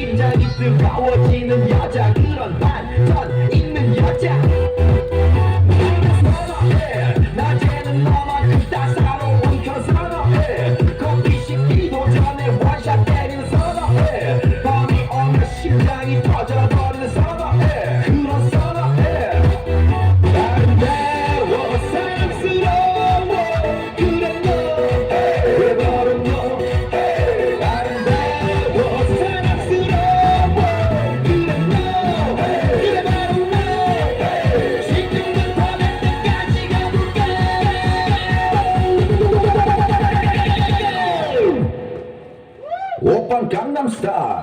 심장이 뜨거워지는 여자 그런 반전 있는 여자 선어해 낮에는 너만큼 따사로운 그 선어해 커피 식기도 전에 원샷 때리는 선어해 밤이 오면 심장이 터져버리는 선어해 그런 선어해 아름다워 사랑스러워 그래 너 왜 바로 너 아름다워 사랑스러워 그래 너 그래 바로 너 지금부터 날 때까지 가볼까 오빤 강남스타일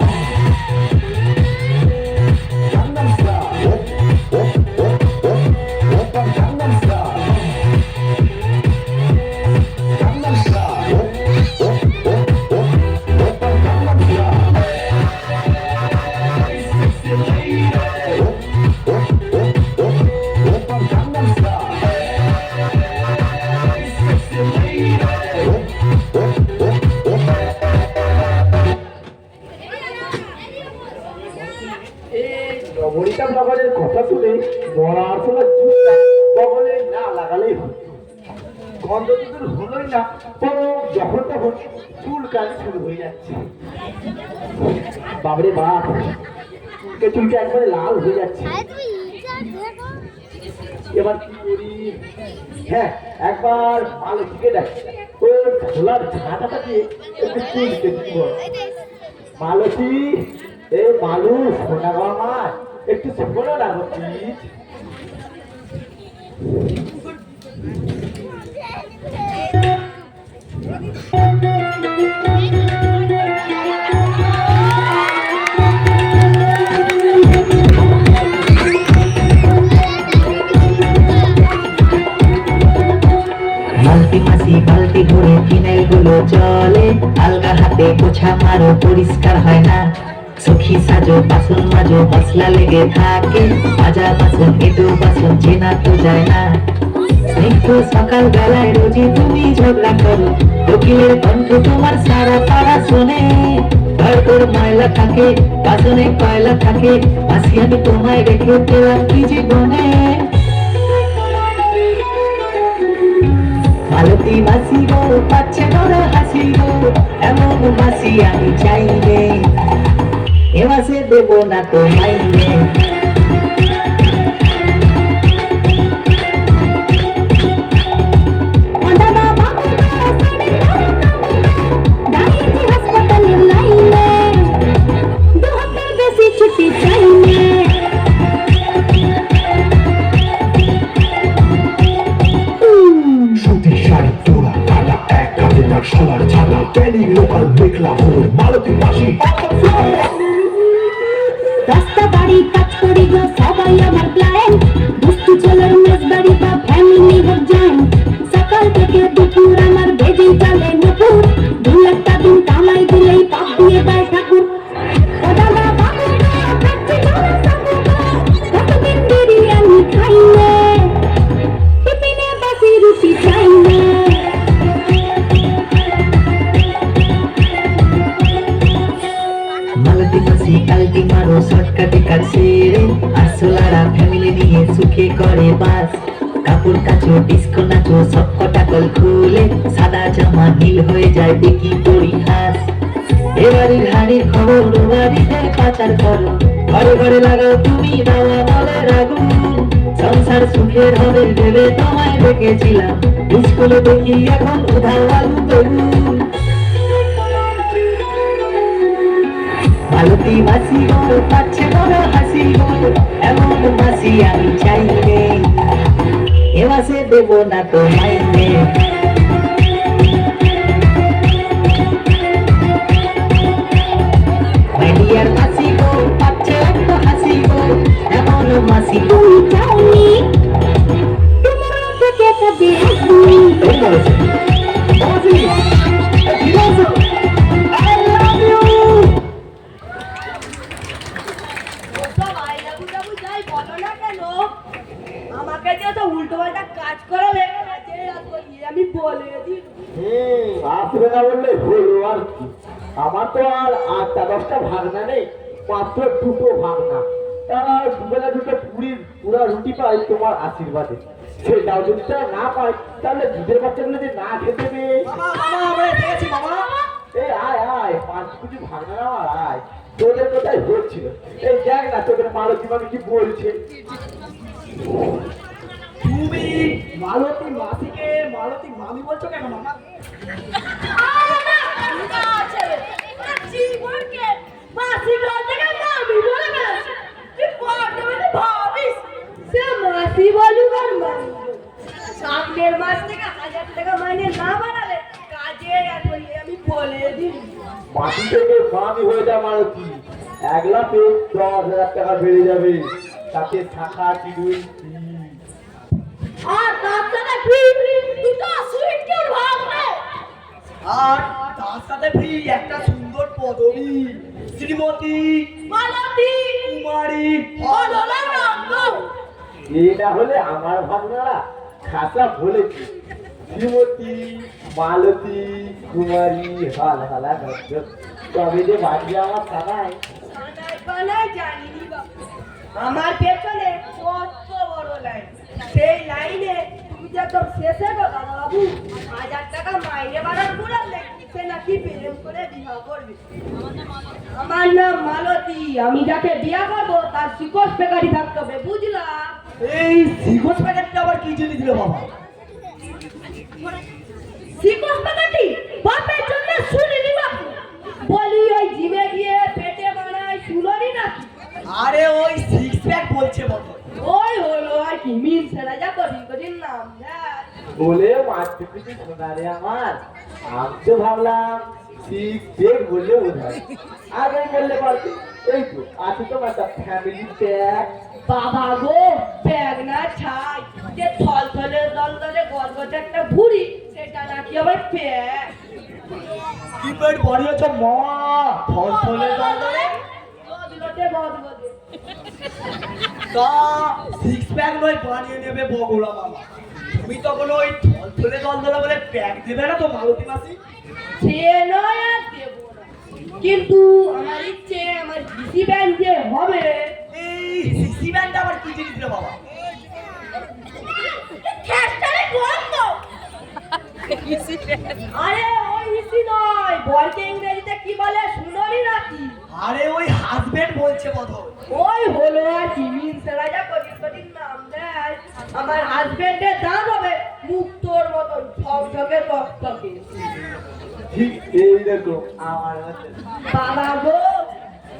강남스타일 오빤 강남스타일 강남스타일 오빤 강남스타일 섹시 레이디 오빤 강남스타일 섹시 레이디 রমণীটা বাগানের কথা শুনে মরার সময় চুপটা বগলে না লাগালেই হয় গন্ধ দুধের হলোই না বরং যখন তখন চুলকানি শুরু হয়ে যাচ্ছে বাবরে বাপ চুলকে চুলকে একবারে লাল হয়ে যাচ্ছে এবার কি করি হ্যাঁ একবার আলো থেকে দেখ ওর খোলার ঝাঁটাটা দিয়ে একটু চুলকে দিব মালতী এ মালু সোনা গো আমার একটু শোনো না গো প্লিজ বালতি মাসি বালতি ভরে ফিনাইল গুলো চলে আলগা হাতে পোছা মারো পরিষ্কার হয় না সখী সাজো বাসন মাজো মশলা লেগে থাকে ভাজা বাসন এটো বাসন চেনা তো যায় না স্নিগ্ধ সকাল বেলায় রোজই তুমি ঝগড়া করো কোকিলের কণ্ঠ তোমার সারা পাড়া শোনে ঘর তোর ময়লা থাকে বাসনে কয়লা থাকে মাসি আমি তোমায় রেখে পেলাম কি জীবনে মালতী মাসি গো পাচ্ছে বড় হাসি গো এমন মাসি আমি চাইলে এ মাসে দেবো না তো মাইনে ছুটি চাইলে সুতির শাড়ি তোলা কাটা এক কাঁধে তার সোনার ছালা ট্রেনিং লোকাল দেখলা হল মালতী মাসি রাস্তা বাড়ি কাজ করি গো সবাই আমার ক্লায়েন্ট দুষ্টু ছেলের মেস বাড়ি বা ফ্যামিলি হোক যান সকাল থেকে দুপুর আমার বেজে চলে নুপুর 2 একটা দিন কামাই দিলেই পাপ দিয়ে দেয় ঠাকুর ও দাদা বাবু খাচ্ছি ধরো সাবু কতদিন বিরিয়ানি খাইলে টিফিনে বাসি রুটি চাইলে মালতী মাসি কালটি মারো শর্টকাটে কাজ সেরে আসলারা ফ্যামিলি নিয়ে সুখে করে বাস কাপড় কাচো ডিস্কো নাচো সব কটা কল খুলে সাদা জামা নীল হয়ে যায় দেখি পরিহাস এবারের হাড়ির খবর বাড়িতে পাচার করো ঘরে ঘরে লাগাও তুমি দাওয়া মলের আগুন সংসার সুখের হবে ভেবে তোমায় দেখেছিলাম স্কুলে দেখি এখন উধাও আলু বেগুন মালতী মাসি গো পাচ্ছে বড় হাসি গো এমন মাসি আমি চাইলে এ মাসে দেবো না তো মাইনে মাইডিয়ার মাসি গো পাচ্ছে এত হাসি গো এমন মাসি গো চাইনি তোমার থেকে কবে আসবি এই বলেছে মাসি I love you আমাকে দিয়ে তো উল্টো পাল্টা কাজ করা লেগে গেছে আমি বলে দিই আসবে না বললে হলো আর কি আমার তো আর 8টা 10টা ভাগনা নেই মাত্র দুটো ভাগনা, তার দুবেলা দুটো পুরা রুটি পাই তোমার আশীর্বাদে। সেটাও যদি তারা না পায় তাহলে দুধের বাচ্চাগুলো যে না খেতে পেয়ে এই আয় আয় 5 কেজি ভাগনা আমার আয়, তোদের কোথায় হচ্ছিল। এই দেখ না তোদের মালতী মামি কি বলছে। তুমি মালতী মাসিকে মালতী মামি বলছো কেন মামা? সামনের মাস থেকে 1000 টাকা মাইনে না বাড়ালে কাজে আমি বলে দিই। মাটি থেকে মামি হয়ে যা মালতী, 1 লাখে 10,000 টাকা বেড়ে যাবে, তাতে থাকা কিনুই আর তার সাথে ফ্রি দুটো সুইট কেউ ভাববে। আর তার সাথে ফ্রি একটা সুন্দর পদবী, শ্রীমতী মালতী কুমারী হলরাম। এটা হলে আমার ভাবনারা খাসা বলেছি, শ্রীমতী মালতী কুমারী হালা তবে যে বাড়ি আমার থানায় বানায় জানিনি বাবু, আমার পেছনে কত বড় লাইন, সেই লাইনে তুমি যে একদম শেষে গো দাদা বাবু, 1000 টাকা মাইনে বাড়ার ঘুরালে সে নাকি প্রেম করে বিবাহ করবে। আমার নাম মালতী, আমি যাকে বিয়া করবো তার শিকড় বেকারি থাকতে হবে, বুঝলা? এই সিগোস প্যাকেটটা আবার কি জিনিস রে বাবা? শিকড় বেকারি বাপের জন্য শুনিনি বাবু, বলি ওই জিমে গিয়ে পেটে বানায় শুনোনি নাকি? আরে ওই 6 প্যাক বলছে মত। ওই হলো আর কি, মিল সেরা যা কঠিন নাম দেয়। বলে মারতে কিছু শোনা রে আমার, আমি তো ভাবলাম ঠিক দেখ বললে বোঝায়, আগে বললে পারছি। এই তো আছে তো একটা ফ্যামিলি প্যাক। বাবা গো, ব্যাগ না ছাই, যে থলথলে দলদলে গদগদে একটা ভুড়ি, সেটা নাকি আবার প্যাক। কি পেট বাড়িয়েছ মামা, ফলফলে দলদলে। গদগদে গদগদে। তা 6 প্যাক নয় বানিয়ে নেবে বগুড়া মামা। তুমি তখন ওই ফলফলে দলদলে বলে প্যাক দেবে না তো মালতী মাসি? সে নয় আর দেব না, কিন্তু আমার ইচ্ছে আমার ডিসি ব্যান্ড যে হবে। এই সিসি ব্যান্ডটা আবার কি জিনিস রে বাবা? খেস্টারে গন্ধ। আরে ওই ইসি নয়, বলকে ইংরেজিতে কি বলে শুনোনি নাকি? আরে ওই হাজবেন্ড বলছে বোধহয়। ওই হলো আর কি, মিল সেরা যা কঠিন নাম দেয়। আমার হাজবেন্ডের দাম হবে মুক্তোর মতন ঝকঝকে টকটকে। ঠিক এইরকম আমার মতো। বাবা গো,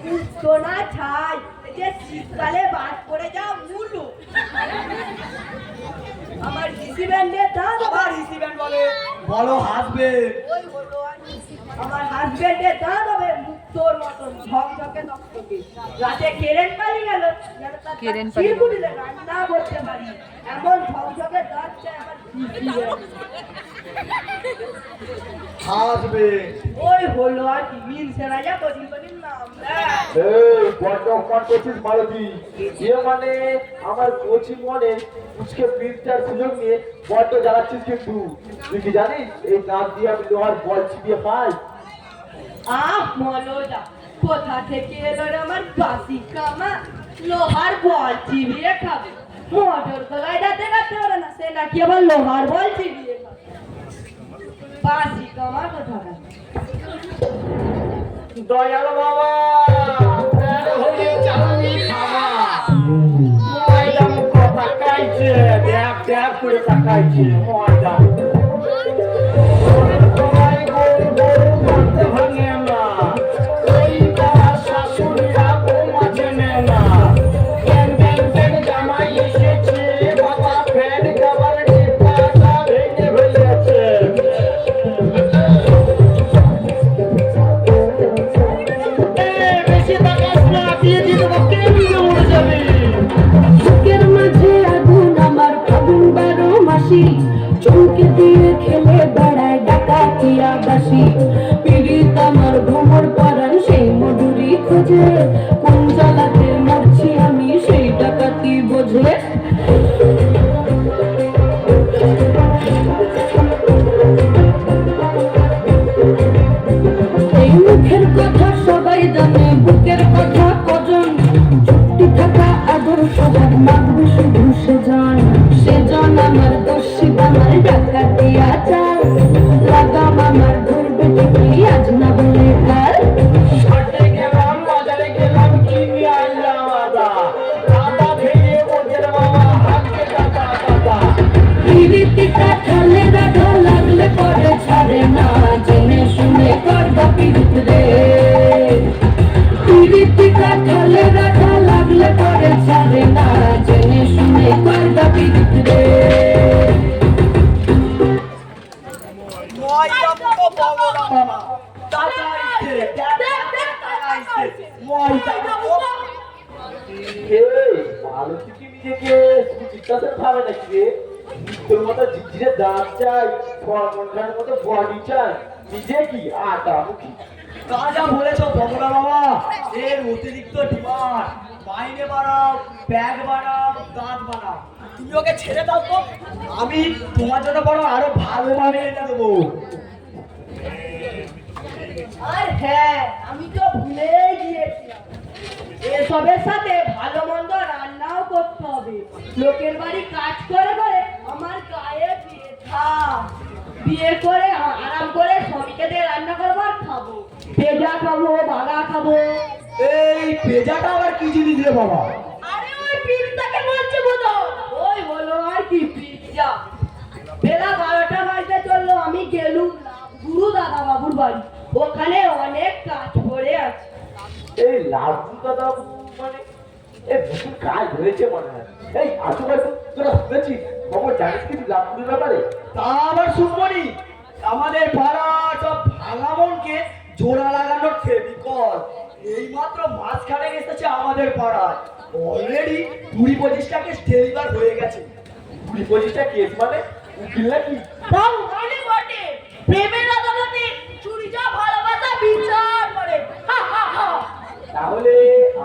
মুক্তো না ছাই, এই যে শীতকালে বাদ পড়ে যাও মুলু। আমার ডিসি ব্যান্ডের দাম আবার সিসি ব্যান্ড বলে, বলো হাজবেন্ড। ওই হলো আর কি, আমার হাজবেন্ডের দাম হবে মুক্তোর মতন ঝকঝকে টকটকে। রাতে কারেন্ট পালি গেল, যেন তার চিরকুটিতে রান্না করতে পারি, এমন ঝকঝকে দাঁত চাই আমার ডিসি ব্যান্ড। হাজবেন্ড ওই হলো আর কি, মিল সেরা যা কঠিন নাম দেয়। এই বড্ড অপমান করছিস মালতী, ইয়ে মানে আমার কোচিং মনে উচকে পিঠটার সুযোগ নিয়ে বড্ড জ্বালাচ্ছিস কিন্তু। তুই কি জানিস এই নাম দিয়ে আমি লোহার বল চিবিয়ে খাই? আহ মনোজা, কোথা থেকে এলো রে আমার বাসি কামা, লোহার বল চিবিয়ে খাবে? মোটর গলায় দাঁতে কাটতে পারে না, সে নাকি আবার লোহার বল চিবিয়ে খাবে? বাসি কামা কোথা? দয়াল বাবা হয়ে চালনি খাওয়া ময়দা মুখ তাকাইছে, দেখ দেখ করে তাকাইছে ময়দা। ভাঙে না এই শাশুড়িরা বৌমা চেনে না, জামাই এসেছে বাবা ফ্যান খাবার ভেঙে ফেলেছে। বুকের মাঝে আগুন আমার ফাগুন 12 মাসি, চৌকে দিয়ে খেলে বেড়ায় ডাকাতিয়া বাসি। পীড়িত আমার ভ্রমর পরাণ সেই মধুরি খোঁজে, কোন জ্বালাতে মরছি আমি সেই ডাকাতি বোঝে। এই মুখের কথা সবাই জানে, বুকের কথা রাখালে রাখা লাগলে পরে ছাড়ে না জেনে শুনে করবা বিদ্রে ময়দা মুখো বগলা মামা টাকা আইছে টাকা আইছে ময়দা মুখো এই মালতী কি নিজেকে জিজ্ঞাসা খাবে নাকি রে? তোর মতো ঝিঝিরে দাঁত চাই, ফরমনখানের মতো বডি চাই, নিজে কি আটা মুখি। তা যা বলেছো বগলা বাবা, এর অতিরিক্ত ডিমান্ড। মাইনে বাড়াও, ব্যাগ বাড়াও, দাঁত বাড়াও। তুমি ওকে ছেড়ে দাও তো, আমি তোমার জন্য বড় আরো ভালোভাবে এনে দেবো। আর হ্যাঁ, আমি তো ভুলেই গিয়েছিলাম, এসবের সাথে ভালো মন্দ রান্নাও করতে হবে। লোকের বাড়ি কাজ করে করে আমার গায়ে ব্যথা। বিয়ে করে আরাম করে স্বামীকে দিয়ে রান্না করবো আর খাবো, পেঁজা খাবো, বাগা খাবো। এই পেঁজাটা আবার কি জিনিস রে বাবা? আরে ওই পিৎজাকে বলছে বোধ, ওই হলো আর কি পিৎজা। বেলা 12টা বাজতে চললো, আমি গেলুম গুরু দাদা বাবুর বাড়ি। ওখানে অনেক কাজ পড়ে আছে। এই লাভু দাদা মানে এ নতুন কাজ হয়েছে মনে হয়। এই আশেপাশে তোরা শুনেছিস খবর জানিস কিছু লাভুর ব্যাপারে? তা আবার শুনবনি, আমাদের পাড়া সব ভাঙা মনকে জোড়া লাগানোর ফেভিকল এই মাত্র মাঝখানে এসেছে আমাদের পাড়ায়। অলরেডি 20-25টা কেস ডেলিভার হয়ে গেছে। 20-25টা কেস মানে উকিল নাকি? তাও মানে বটে, প্রেমের আদালতে চুরি যা ভালোবাসা বিচার করে। হা হা হা। তাহলে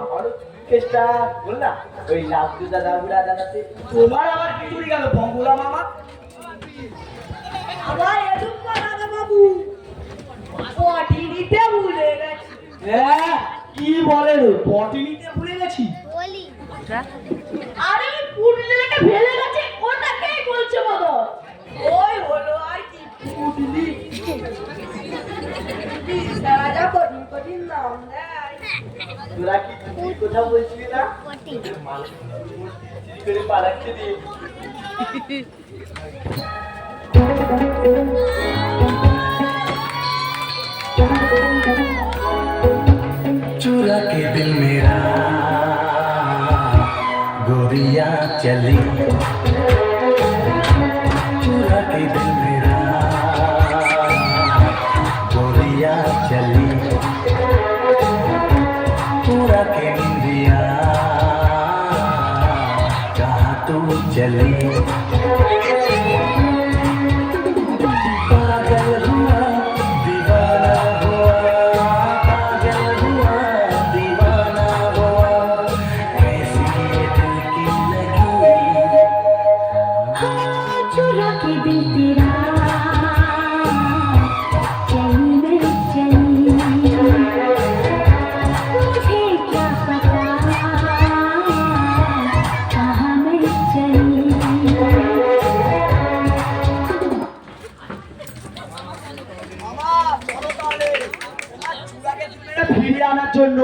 আমারও কেসটা বল না ওই লাভু দাদা বুড়া দাদাতে। তোমার আবার কি চুরি গেল বঙ্গুলা মামা? আবার এরকম দাদা বাবু পটি নিতে ভুলে গেছি। হ্যাঁ কি বলেন, পটি নিতে ভুলে গেছি? আরে ওই পুটলিটাকে ফেলে গেছে, ওটাকেই বলছে বোধ। ওই হলো আর কি পুটলি। তারা যা কঠিন কঠিন নাম দেয়। তোরা কি তুই কথা বলছিলি না? মানুষ চুরি করে পালাচ্ছে দিয়ে। चुरा के दिल मेरा गोरिया चली, चुरा के दिल मेरा गोरिया चली, पूरा के इंडिया कहाँ तू चली। पागल हुआ दीवाना हुआ, पागल हुआ दीवाना हुआ, कैसी ये दिल की लगी। चुरा के दिल तेरा चली मैं चली, मुझे क्या पता कहाँ मैं चली। মামা চলো তাহলে তোমার চূড়াকে দিলে ফিরিয়ে আনার জন্য।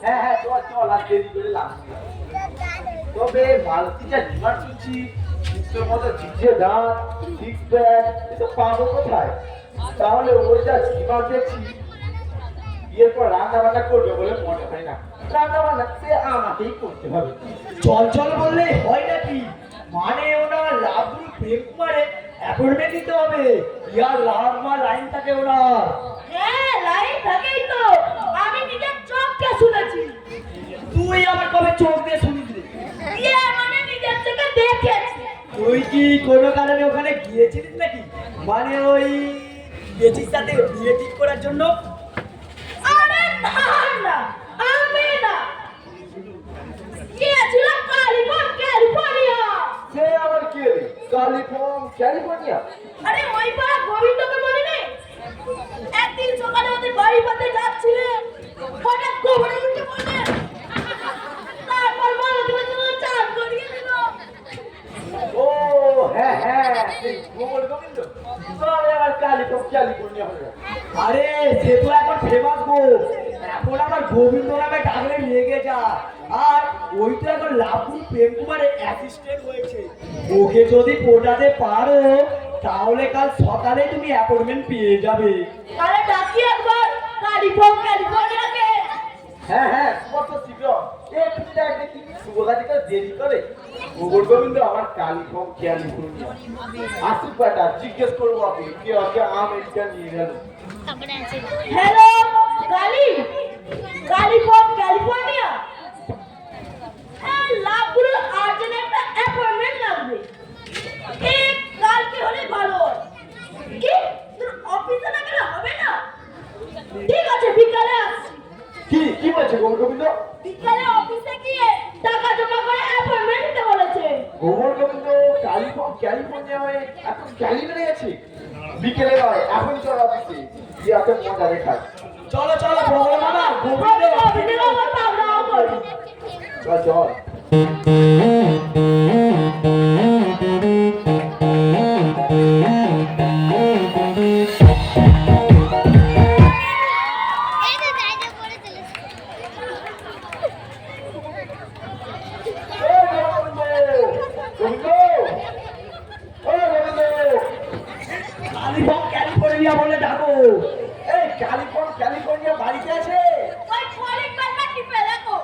হ্যাঁ হ্যাঁ চল চল আর দেরি করে লাভ নেই। তবে মালতিটা ডিমান্ড শুনছি তোর মতো ঝিঝে দাঁত, সিক্স প্যাক এটা পাবো কোথায়? তাহলে ওই যা ডিমান্ড দেখছি বিয়ের পর রান্না বান্না করবে বলে মনে হয় না। রান্না বান্না সে আমাকেই করতে হবে। চল চল বললে হয় নাকি? মানে ওনার লাভগুলো প্রেম কুমারে অ্যাপয়েন্টমেন্ট নিতে হবে। ইয়ার লাভমা লাইন থাকে ওনার। হ্যাঁ, লাইন থাকেই তো, আমি নিজের চোখকে শুনেছি। তুই আবার কবে চোখ দিয়ে শুনিস রে? ইয়ে মানে নিজের চোখে দেখেছি। তুই কি কোনো কারণে ওখানে গিয়েছিলিস নাকি? মানে ওই গেছিস সাথে বিয়ে ঠিক করার জন্য? আরে না না, আমি না, গিয়েছিলাম ক্যালিফোর্নিয়া। সে আবার কে রে? ক্যালিফোর্নিয়া? আরে ওই পাড়া গোবিন্দকে মনে নেই? একদিন সকালে ওদের বাড়ি পথে যাচ্ছিলেন, হঠাৎ গোবরে উঠে পড়লেন। তারপর মালতী চান করিয়ে দিল। ও হ্যাঁ হ্যাঁ সেই গোবর গোবিন্দ। তবে আবার ক্যালিফোর্নিয়া হয়ে গেল। আরে সে তো এখন ফেমাস গো, এখন আমার গোবিন্দ নামে ডাকলে লেগে যায়। আর ওই তো এখন লাভুর প্রেম কুমারের অ্যাসিস্ট্যান্ট হয়েছে। ওকে যদি পটাতে পারো তাহলে কাল সকালে তুমি অ্যাপয়েন্টমেন্ট পেয়ে যাবে। আরে ডাকি একবার ক্যালিফোর্নিয়াকে। হ্যাঁ হ্যাঁ কত শীঘ্র একটু দেখ দেখি শুভকাঠিকা দেরি করে গোবর গোবিন্দ আমার কালিম্পং ক্যালিফোর্নিয়া আসুক বেটা জিজ্ঞেস করবো আপনি কে ওকে আমেরিকা নিয়ে গেল হ্যালো কালি কালিফোর্ন ক্যালিফোর্নিয়া লাভগুলো আর্জেন্ট একটা অ্যাপয়েন্টমেন্ট লাগবে কালকে হলে ভালো হয় কি তোর অফিসে না গেলে হবে না ঠিক আছে বিকালে আসছি কি কি বলছে গোবর গোবিন্দ বিকালে অফিসে গিয়ে টাকা জমা করে অ্যাপয়েন্টমেন্ট দিতে বলেছে গোবর গোবিন্দ কালিম্পং ক্যালিফোর্নিয়া হয়ে এখন ক্যালিফোর্নিয়া গেছে বিকেলে নয় এখন চল অফিসে গিয়ে ওকে মজা দেখায় চলো চলো বড় মামা গোবিন্দ অফিসে আমার পাবনাও করি চল চল কালিম্পং ক্যালিফোর্নিয়া বলে ডাকো। এই ক্যালিফোর্নিয়া ক্যালিফোর্নিয়া বাড়িতে আছে ওই ফরিক বাবা টিপে দেখো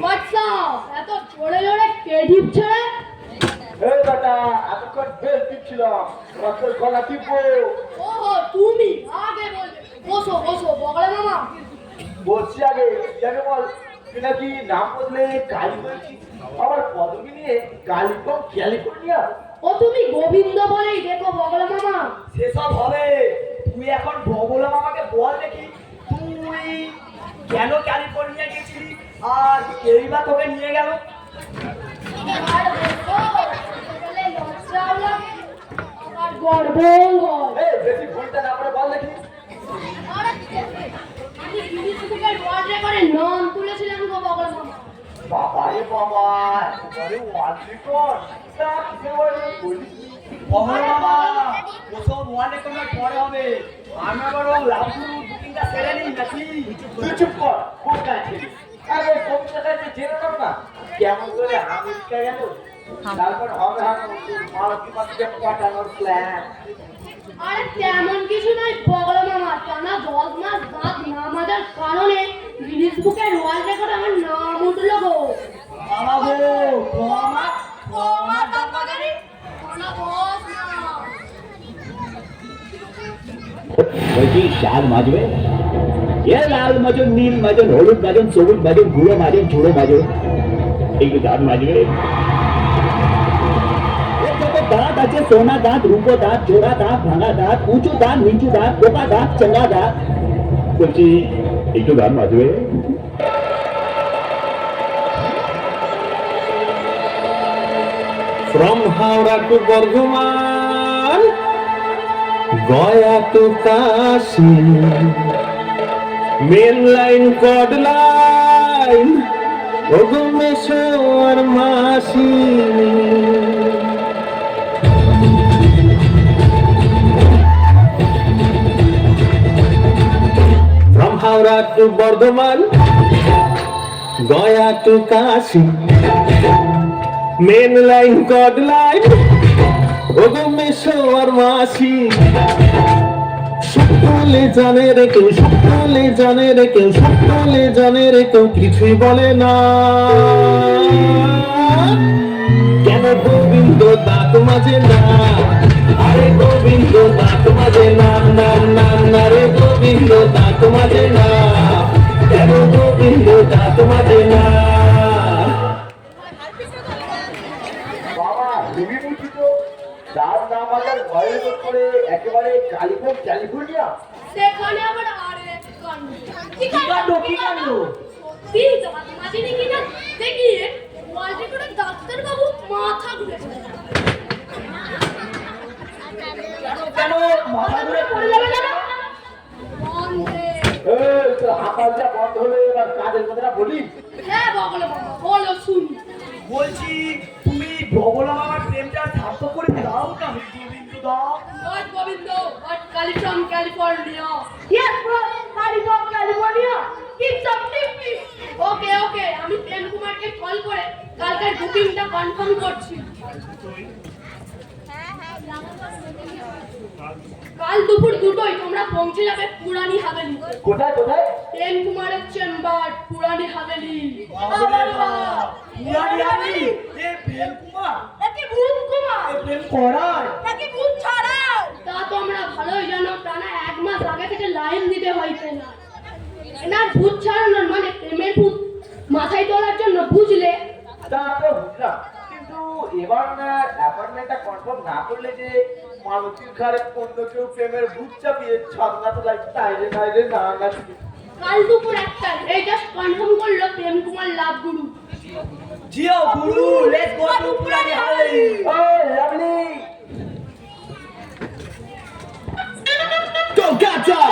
বাচ্চা এত জোরে জোরে কে ঢিপছে রে? এই বেটা এতক্ষণ বেল টিপছিলাম তোর গলা টিপবো ওহো তুমি আগে বলবে বসো বসো বগলে মামা বলছি আগে জানে বল তুই নাকি নাম বদলে কালি বলছিস আমার পদবি নিয়ে কালিম্পং ক্যালিফোর্নিয়া ও তুমি গোবিন্দ বলেই দেখো বগলে মামা সেসব হবে, তুই এখন বগলা মামাকে বল দেখি তুই কেন ক্যালিফোর্নিয়া গেছিলি আর কেই বা তোকে নিয়ে গেল? আর দেখো বলে লজ্জাও লাগে আর গর্বও হয় এই বেশি ভুলটা না করে বল দেখি আরে আমি গিনিস বুকে ওয়ার্ল্ড রেকর্ডে নাম তুলেছিলাম গো বগলে মামা বাবা রে বাবা একেবারে ওয়ার্ল্ড রেকর্ড তা কিসের ওয়ার্ল্ড রেকর্ড বগলা মামা ওসব ওয়ান রেকর্ড পরে হবে, আমরা বরং লাভগুলো বুকিংটা সেরে নিই নাকি? তুই চুপ কর কোন কাছে আরে কবিতাটাকে জেনে নাও না কেমন করে আমেরিকা গেল তারপর হবে মালতী মাসিকে পাঠানোর প্ল্যান আরে তেমন কিছু নয় বগলে মামা টানা 10 মাস বাদ না আমাদের কারণে গিনিস বুকের ওয়ার্ল্ড রেকর্ডে আমার নাম উঠলো গো মামা গো মামা মামা দাদারি টানা 10 না বলছি শাল মাজবে এ লাল মাজন নীল মাজন হলুদ মাজন সবুজ মাজন গুঁড়ো মাজন ঝুড়ো মাজন একটু দাঁত মাজবে যত দাঁত আছে সোনা দাঁত রূপো দাঁত জোড়া দাঁত ভাঙা দাঁত উঁচু দাঁত নিচু দাঁত পোকা দাঁত চাঙ্গা দাঁত বলছি একটু দাঁত মাজবে From Howrah to Bardhaman, Gaya to Kashi, main line, cod line, Ogumeshwar Masi. From Howrah to Bardhaman, Gaya to Kashi. Main line কড লাইন ওগমেশ্বর মাসি সকলে জানে রে কেউ সকলে জানে রে কেউ সকলে জানে রে কেউ কিছুই বলে না কেন গোবিন্দ দাঁত মাঝে না আরে গোবিন্দ দাঁত মাঝে না না না না রে গোবিন্দ দাঁত মাঝে না কেন গোবিন্দ দাঁত মাঝে না বাবা হেভি বুঝি তো যার নাম আবার ভয়ের করে একেবারে কালিফোর্নিয়া ক্যালিফোর্নিয়া সেখানে আবার আরেক কাণ্ড কি কাণ্ড কি কাণ্ড? সত্যি দাঁত মাজিনি কিনা দেখি ওয়ার্ল্ড রেকর্ডে ডাক্তার বাবু মাথা ঘুরে পড়ে কেন কেন মাথা ঘুরে পড়ে যাবে কেন বন্ধে এই তো হাতালটা বন্ধ হলে এবার কাজের কথাটা বলি হ্যাঁ বগলে বাবা বলো শুনি বলছি তুমি বগলা মামার প্রেমটা সার্থক করে দাও না Govinda Govinda Not Govindo, but Kali from California. Yes, bro. California. Keep some tippy. Okay, আমি প্রেম কুমারকে কল করে কালকের বুকিংটা কনফার্ম করছি। কাল দুপুর 2টোয় তোমরা পৌঁছে যাবে পুরানি হাভেলি। কোথায় কোথায়? প্রেম কুমারের চেম্বার পুরানি হাভেলি। পুরানি আমি এ প্রেম কুমার নাকি ভূত কুমার? এ প্রেম করায় নাকি ভূত ছাড়াও? তা তোমরা ভালোই জানো, টানা 1 মাস আগে থেকে লাইন দিতে হয়েছে না। এনার ভূত ছাড়ানোর মানে প্রেমের ভূত মাথায় তোলার জন্য, বুঝলে? তা তো বুঝলাম, কিন্তু এবার না অ্যাপয়েন্টমেন্টটা কনফার্ম না করলে যে মালতীর ঘরে অন্য কেউ প্রেমের ভূত চাপিয়ে ছন্না তো লাগছে তাইলে না গাছ। কাল দুপুর 1টায় এই জাস্ট কনফার্ম করলো প্রেম কুমার লাভ গুরু। জিও guru let's go to Purani Haveli ও lovely. Go Gata!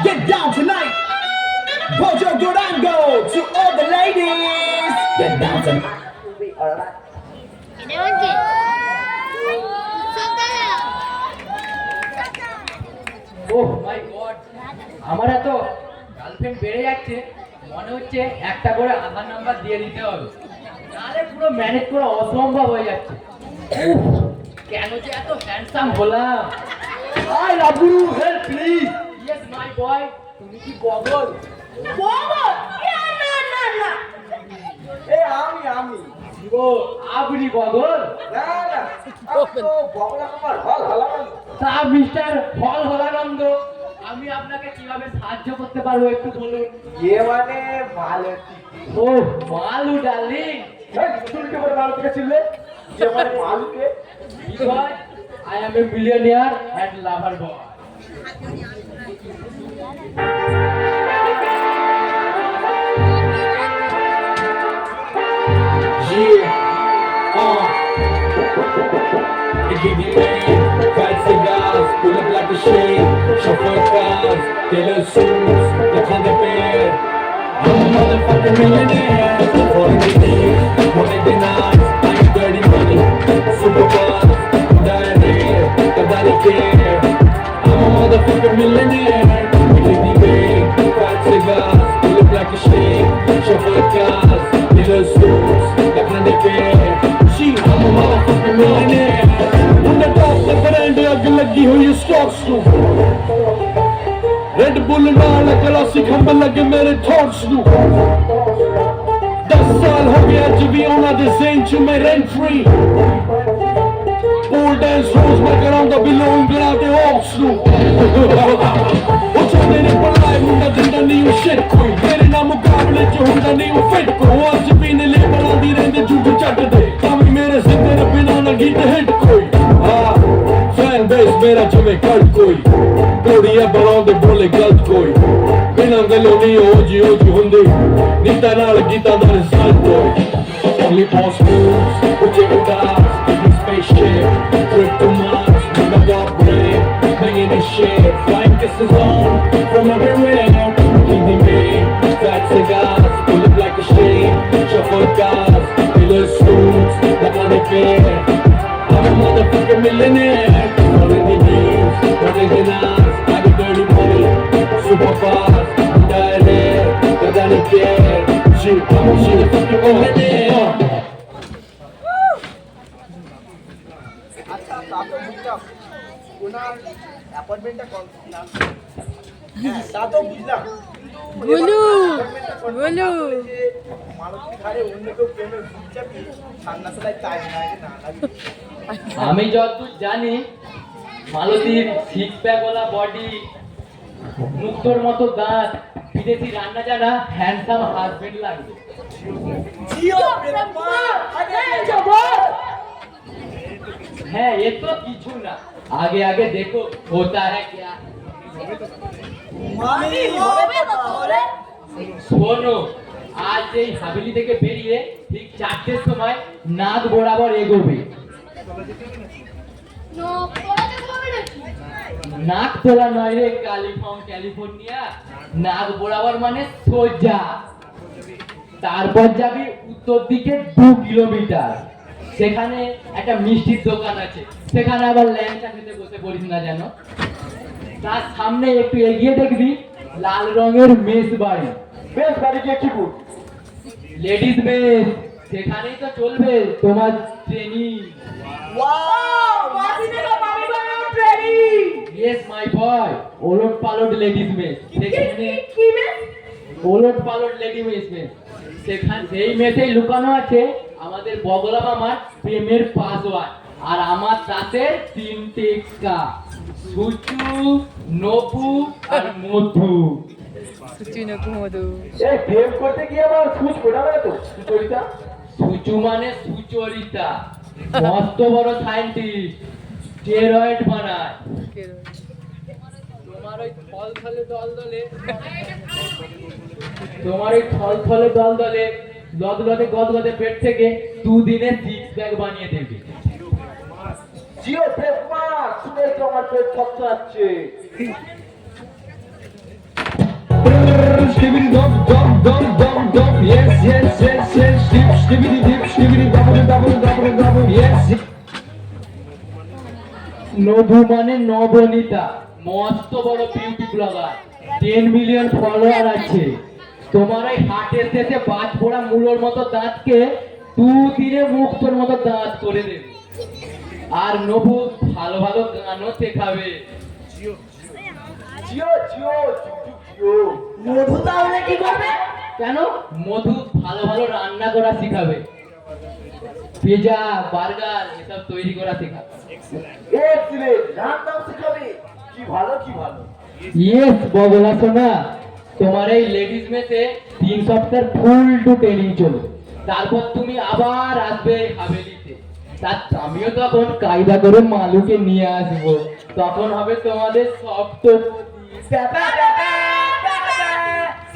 Get down tonight! Bojo Durango to all the ladies! Get down tonight! Oh my god, আমার এত গার্লফ্রেন্ড বেড়ে যাচ্ছে, মনে হচ্ছে একটা করে আধার নাম্বার দিয়ে দিতে হবে, নাহলে পুরো ম্যানেজ করা অসম্ভব হয়ে যাচ্ছে। উফ, কেন যে এত হ্যান্ডসাম হলাম। I love Guru, help please. Yes my বয়, তুমি কি বগল? বাবা, না। এ আমি ও আপনি বগল? না আমি তো বগলা কুমার হল হলাম। তা মিস্টার ফল হলানন্দ, আমি আপনাকে কিভাবে সাহায্য করতে পারবো একটু বলুন। এ মানে মালতী। ও মালু ডার্লিং, তুমি কি করে মালতীকে চিনলে? যে মানে মালুকে? because I am a millionaire and lover boy. Fight cigars, pull up like a shade. Chauffeur cars, tailor suits, the color pair. I'm a motherfucking millionaire. Falling the days, wanting the nights, like dirty money. Super buzz, diarrhea, kadali care. I'm a motherfucking millionaire. Making the big, fight cigars, pull up like a shade. Chauffeur cars, tailor suits, the color pair. I'm a motherfucking millionaire. On the top the veranda ਅੱਗ ਲੱਗੀ ਹੋਈ stocks ਨੂੰ red ਬੁੱਲ ਨਾਲ ਗਲਾਸੀ ਖੰਭ ਲੱਗੇ ਮੇਰੇ thoughts ਨੂੰ 10 ਸਾਲ ਹੋ ਗਏ ਅੱਜ ਵੀ ਉਹਨਾਂ ਦੇ ਜ਼ੇਨ ਚ ਮੇਰੇ ਐਂਟਰੀ ਪੂਲ ਡੈਂਸ ਰੋਜ਼ ਮੈਂ ਕਰਾਉਂਦਾ ਬਿਲੋ ਉਂਗਲਾਂ ਤੇ ਹੌਕਸ ਨੂੰ ਉਹ ਚਾਹੁੰਦੇ ਨੇ ਪੜਾਈ ਮੁੰਡਾ ਜਿੰਦਾ ਨਹੀਂ ਉਹ ਸ਼ਿਟ ਕੋਈ ਮੇਰੇ ਨਾਲ ਮੁਕਾਬਲੇ ਚ ਹੁੰਦਾ ਨਹੀਂ ਉਹ ਫਿੱਟ ਕੋ ਅੱਜ ਵੀ ਨੇ ਲੇਬਲਾਂ ਦੀ ਰਹਿੰਦੇ ਝੂਠ ਚੱਟਦੇ ਤਾਂ ਵੀ ਮੇਰੇ ਜ਼ਿੰਦੇ ਨੇ ਬਿਨਾਂ ਨਾ ਗੀਤ ਹਿੱਟ ਕੋਈ फैन बेस मेरा जमे कट कोई कोड़िया बनाउंदे बोले गलत कोई बिना गलो नहीं ओजी हुंदी नीता नाल गीता दा रिजल्ट कोई only boss moves with your guys in the spaceship trip to Mars with a god brain banging this shit flying kisses on from everywhere keep the main fat cigars pull up like a shade shuffle cars tailor suits like on the fair I'm a motherfucking millionaire. Rolling the deals, rolling the knives. I got dirty money, super fast. I'm diarrhea, cause I don't care. Shit, I'm a shit fucking millionaire. আচ্ছা তা তো বুঝলাম ওনার অ্যাপয়েন্টমেন্টটা confirm না হ্যাঁ তা তো বুঝলাম বলু মালতীর ঘরে অন্য কেউ প্রেমের ভূত চাপিয়ে ঠান্ডা চালায় তাই না লাগে আমি যতদূর জানি মালতীর সিক্স প্যাক ওলা বডি, মুক্তোর মতো দাঁত, বিদেশি রান্না জানা হ্যান্ডসাম হাজবেন্ড লাগবে। জিও প্রেম কুমার আগে হ্যাঁ এ তো কিছু না, আগে আগে দেখো হোতা হ্যাঁ ক্যা। মামি হবে তো তাহলে শোনো, আজ এই হাভেলি থেকে বেরিয়ে ঠিক 4টের সময় নাক বরাবর এগোবে। নাক তোলা নয় রে ক্যালিফোর্নিয়া, নাক বরাবর মানে সোজা। তারপর যাবি উত্তর দিকে 2 কিলোমিটার, সেখানে একটা মিষ্টির দোকান আছে, সেখানে আবার ল্যাংচা খেতে বসে পড়িস না যেন। তার সামনে একটু এগিয়ে দেখবি লাল রঙের মেস বাড়ি, বেশ বাড়ি গিয়ে কি করব? Ladies mess. সেখানেই তো চলবে তোমার ট্রেনিং। ওয়াও মাসি দেখো মামি বানানো ট্রেনিং। ইয়েস মাই বয়, ওলট পালট লেডিস মেস। সেখানে কি মেস? ওলট পালট লেডি মেস। সেখানে সেই মেসেই লুকানো আছে আমাদের বগলা মামার প্রেমের পাসওয়ার্ড আর আমার দাঁতের 3টে কা, সুচু, নপু আর মধু। এই প্রেম করতে গিয়ে আবার সুচ ফোটাবে তো সুচরিতা। সুচু মানে সুচরিতা, মস্ত বড় সায়েন্টিস্ট, স্টেরয়েড বানায়। তোমার ওই থলথলে দলদলে লদলদে গদগদে পেট থেকে 2 দিনে 6 প্যাক বানিয়ে দেবে। জিও প্রেম মা শুনে তো আমার পেট ছটছটাচ্ছে। Skibidi dop dop dop dop dop, yes yes yes yes, dip skibidi dip skibidi double double double double, yes. Nabu মানে নবনীতা, মস্ত বড় বিউটি ব্লগার, 10 মিলিয়ন ফলোয়ার আছে। তোমার ওই হাটের শেষে বাজ পড়া মুলোর মতো দাঁতকে 2 দিনে মুক্তর মতো দাঁত করে দেবে। আর নবু ভালো ভালো গানও শেখাবে। জিও জিও জিও জিও। মধু তাহলে কি করবে? কেন? মধু ভালো ভালো রান্না করা শেখাবে, পিজা বার্গার এসব তৈরি করা শেখাবে। এক্সিলেন্ট, রান্নাও শিখাবে। কি ভালো কি ভালো। ইয়েস বগলা সোনা, তোমার এই লেডিস মেসে 3 সপ্তাহের ফুল টু ট্রেনিং চলবে। তারপর তুমি আবার আসবে হাভেলিতে। তার আমিও তখন কায়দা করে মালুকে নিয়ে আসবো। তখন হবে তোমাদের সপ্ত। প্যাপা প্যাপা প্যাপা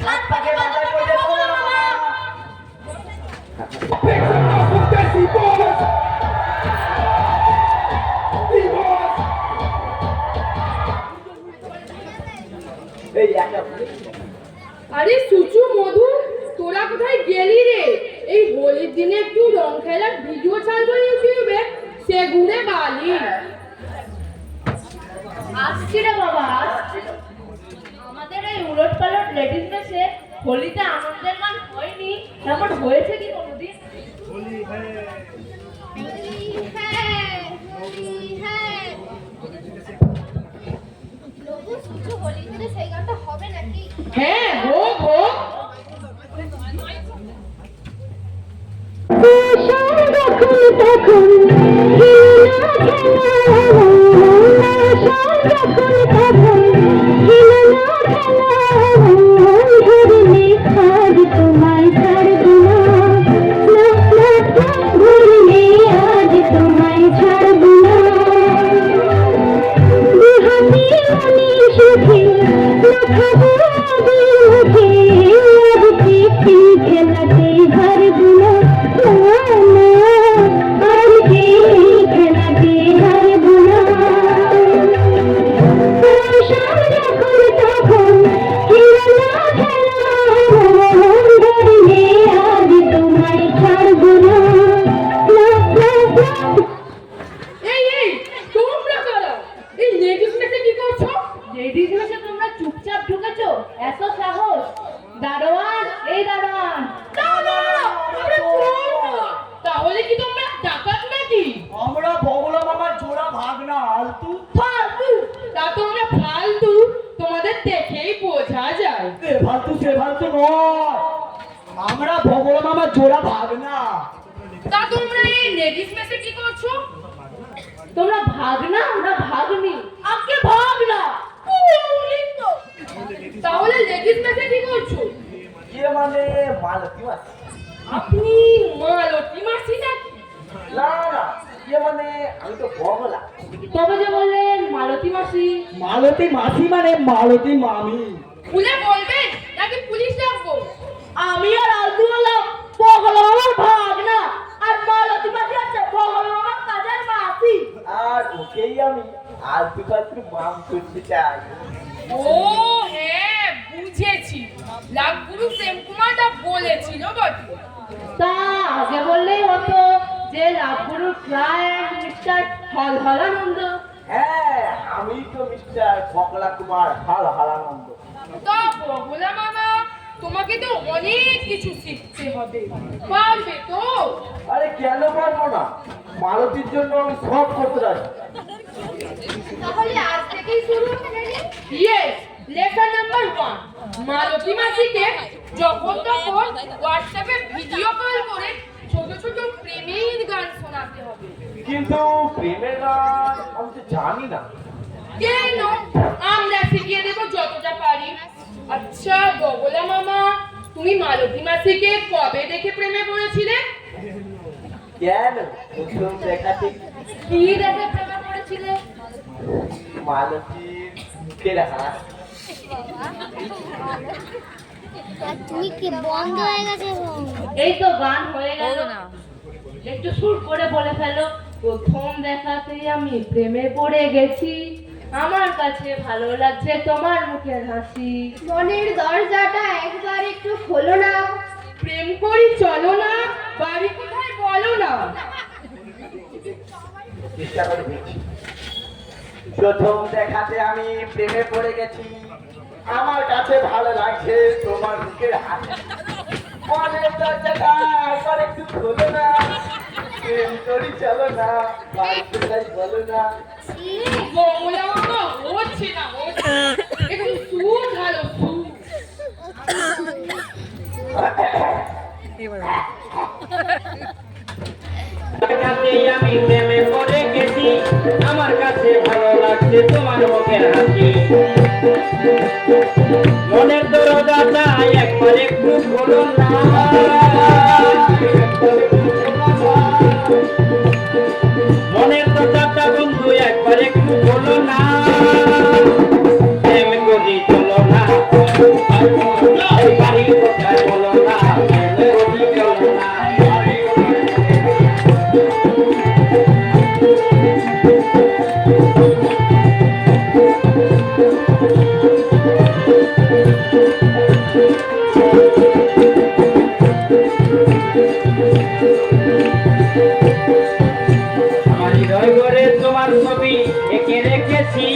সাত পাকে বাজার করে বলো মামা। এই একটা আরে সুচু, মধু, তোরা কোথায় গেলি রে? এই হোলির দিনে একটু রং খেলার ভিডিও ছাড়বো ইউটিউবে, সে ঘুরে বালি। আসছি রে বাবা, আসছি। আমাদের এই উলট পালট লেডিস মেসে হোলিতে আনন্দের গান হয়নি, এমন হয়েছে কি কোনোদিন? হ্যাঁ, হোক হোক। এই এই, তোমরা কারা? এই লেডিস মেসে কি করছো? লেডিস মেসে তোমরা চুপচাপ ঢুকেছো? এত সাহস? দারোয়ান, এই দারোয়ান। না না, আমরা চোর না। তাহলে কি তোমরা ডাকাত নাকি? আমরা বগলা মামার জোড়া ভাগনা আলতু। ফালতু? তা তোমরা ফালতু, তোমাদের দেখেই বোঝা যায়। সে ফালতু নয়, আমরা বগলা মামার জোড়া ভাগনা। তা তোমরা এই লেডিস মেসে কি করছো? তোমরা ভাগনা, আমরা ভাগনি। আজকে ভাগনা। তাহলে লেডিস মেসে কি করছো? ইয়ে মানে মালতী মাসি। আপনি মালতী মাসি নাকি? না না, ইয়ে মানে আমি তো বগলা। তবে যে বললেন মালতী মাসি। মালতী মাসি মানে মালতী মামি। খুলে বলবেন নাকি পুলিশ ডাকবো? আমি আর আলতু হলাম বগলা মামার ভাগনা, আর মালতী মাসি আছে বগলা মামার কাজের মাসি। আর ওকেই আমি আলতু ফালতু মাম করতে চাই। ও হ্যাঁ, বুঝেছি। লাভগুরু প্রেম কুমারটা বলেছিল বটে। তা আগে বললেই হতো যে লাভগুরুর ক্লায়েন্ট মিস্টার হল হলানন্দ। হ্যাঁ, আমি তো মিস্টার বকলা কুমার হাল হারানন্দ। তা বগলা মামা, তোমাকে তো অনেক কিছু শিখতে হবে, পারবে তো? আরে কেন পারবো না, মালতীর জন্য আমি সব করতে রাজি। তাহলে আজ থেকেই শুরু। ইয়েস, লেসন নাম্বার 1, মালতী মাসিকে যখন তখন হোয়াটসঅ্যাপে ভিডিও কল করে ছোট ছোট প্রেমের গান শোনাতে হবে। কিন্তু প্রেমের গান আমি তো জানি না। কেন? আমরা শিখিয়ে দেবো যতটা পারি। আচ্ছা বগলা মামা, তুমি মালতী মাসিকে কবে দেখে প্রেমে পড়েছিলে? কেন, প্রথম দেখাতে কি দেখে প্রেমে পড়েছিলে? মালতীর মুখের হাত। তুমি কি বন্ধ হয়ে গেছে? এই তো গান হয়ে গেল, একটু সুর করে বলে ফেলো। প্রথম দেখাতেই আমি প্রেমে পড়ে গেছি, আমার কাছে ভালো লাগছে তোমার মুখের হাসি। মনের দরজাটা একবার একটু খোলো না। প্রেম করি চলো না, বাড়ি কোথায় বলো না। চেষ্টা করে দেখছি। প্রথম দেখাতে আমি প্রেমে পড়ে গেছি, আমার কাছে ভালো লাগছে তোমার মুখের হাত। মনের দরজাটা একবার একটু খোলো না, প্রেম করি চলো না, বাড়ি কোথায় বলো না। বগলা মামা হচ্ছে না, হচ্ছে না। একটু সুর ভালো সুর। আমি প্রেমে পড়ে গেছি, আমার কাছে ভালো লাগছে তোমার মুখের হাসি। মনের দরজাটা একবার একটু খোলো না, মনের দরজাটা বন্ধু একবার একটু খোলো না, প্রেম করি চলো না, বাড়ি কোথায় বলো না, প্রেম করি চলো না। আমার হৃদয় করে তোমার ছবি এঁকে রেখেছি,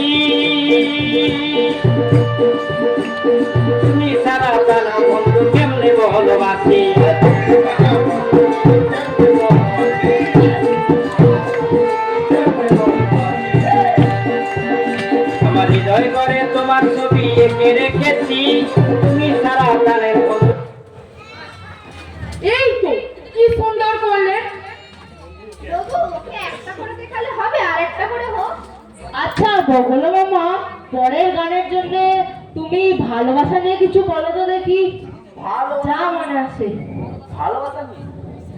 তুমি সারা জানো বন্ধু কেমনে ভালোবাসি। আমার হৃদয় করে তোমার ছবি এঁকে রেখেছি, তুমি সারা জানের বন্ধু। এই তো কি সুন্দর করলে। প্রভু, ওকে একটা করে দেখালে হবে, আর একটা করে হোক। আচ্ছা বগলা মামা, পরের গানের জন্য তুমি ভালোবাসা নিয়ে কিছু বলো তো দেখি, ভালো যা মনে আসে। ভালোবাসা নেই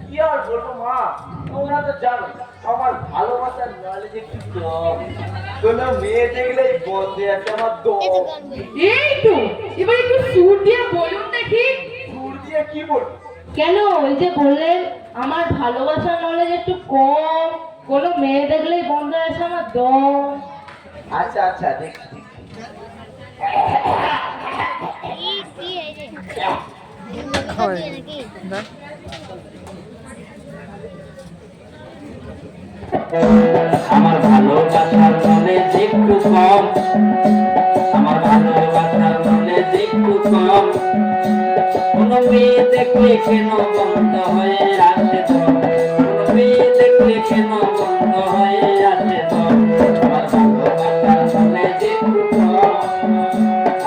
কি আর বলবো মা, তোমরা তো জানো আমার ভালোবাসার নলেজ একটু কম। কোনো মেয়ে দেখলেই বলতে আছে আমার দম। এই তো এবার একটু সুর দিয়ে বলুন দেখি। সুর দিয়ে কি বলবো? কেন, ওই যে বললেন আমার ভালোবাসার নলেজ একটু কম, কোনো মেয়ে দেখলেই বন্ধ আছে আমার দম। আচ্ছা আচ্ছা দেখছি। কি এই যে নাকি আমার ভালোবাসার নলেজ একটু কম, আমার ভালোবাসার নলেজ একটু কম, কোন মেয়ে দেখলে কেন বন্ধ হয়ে আসে তো, কোন মেয়ে দেখলে কেন বন্ধ হয়ে আসে তো। আমার ভালোবাসার নলেজ একটু কম,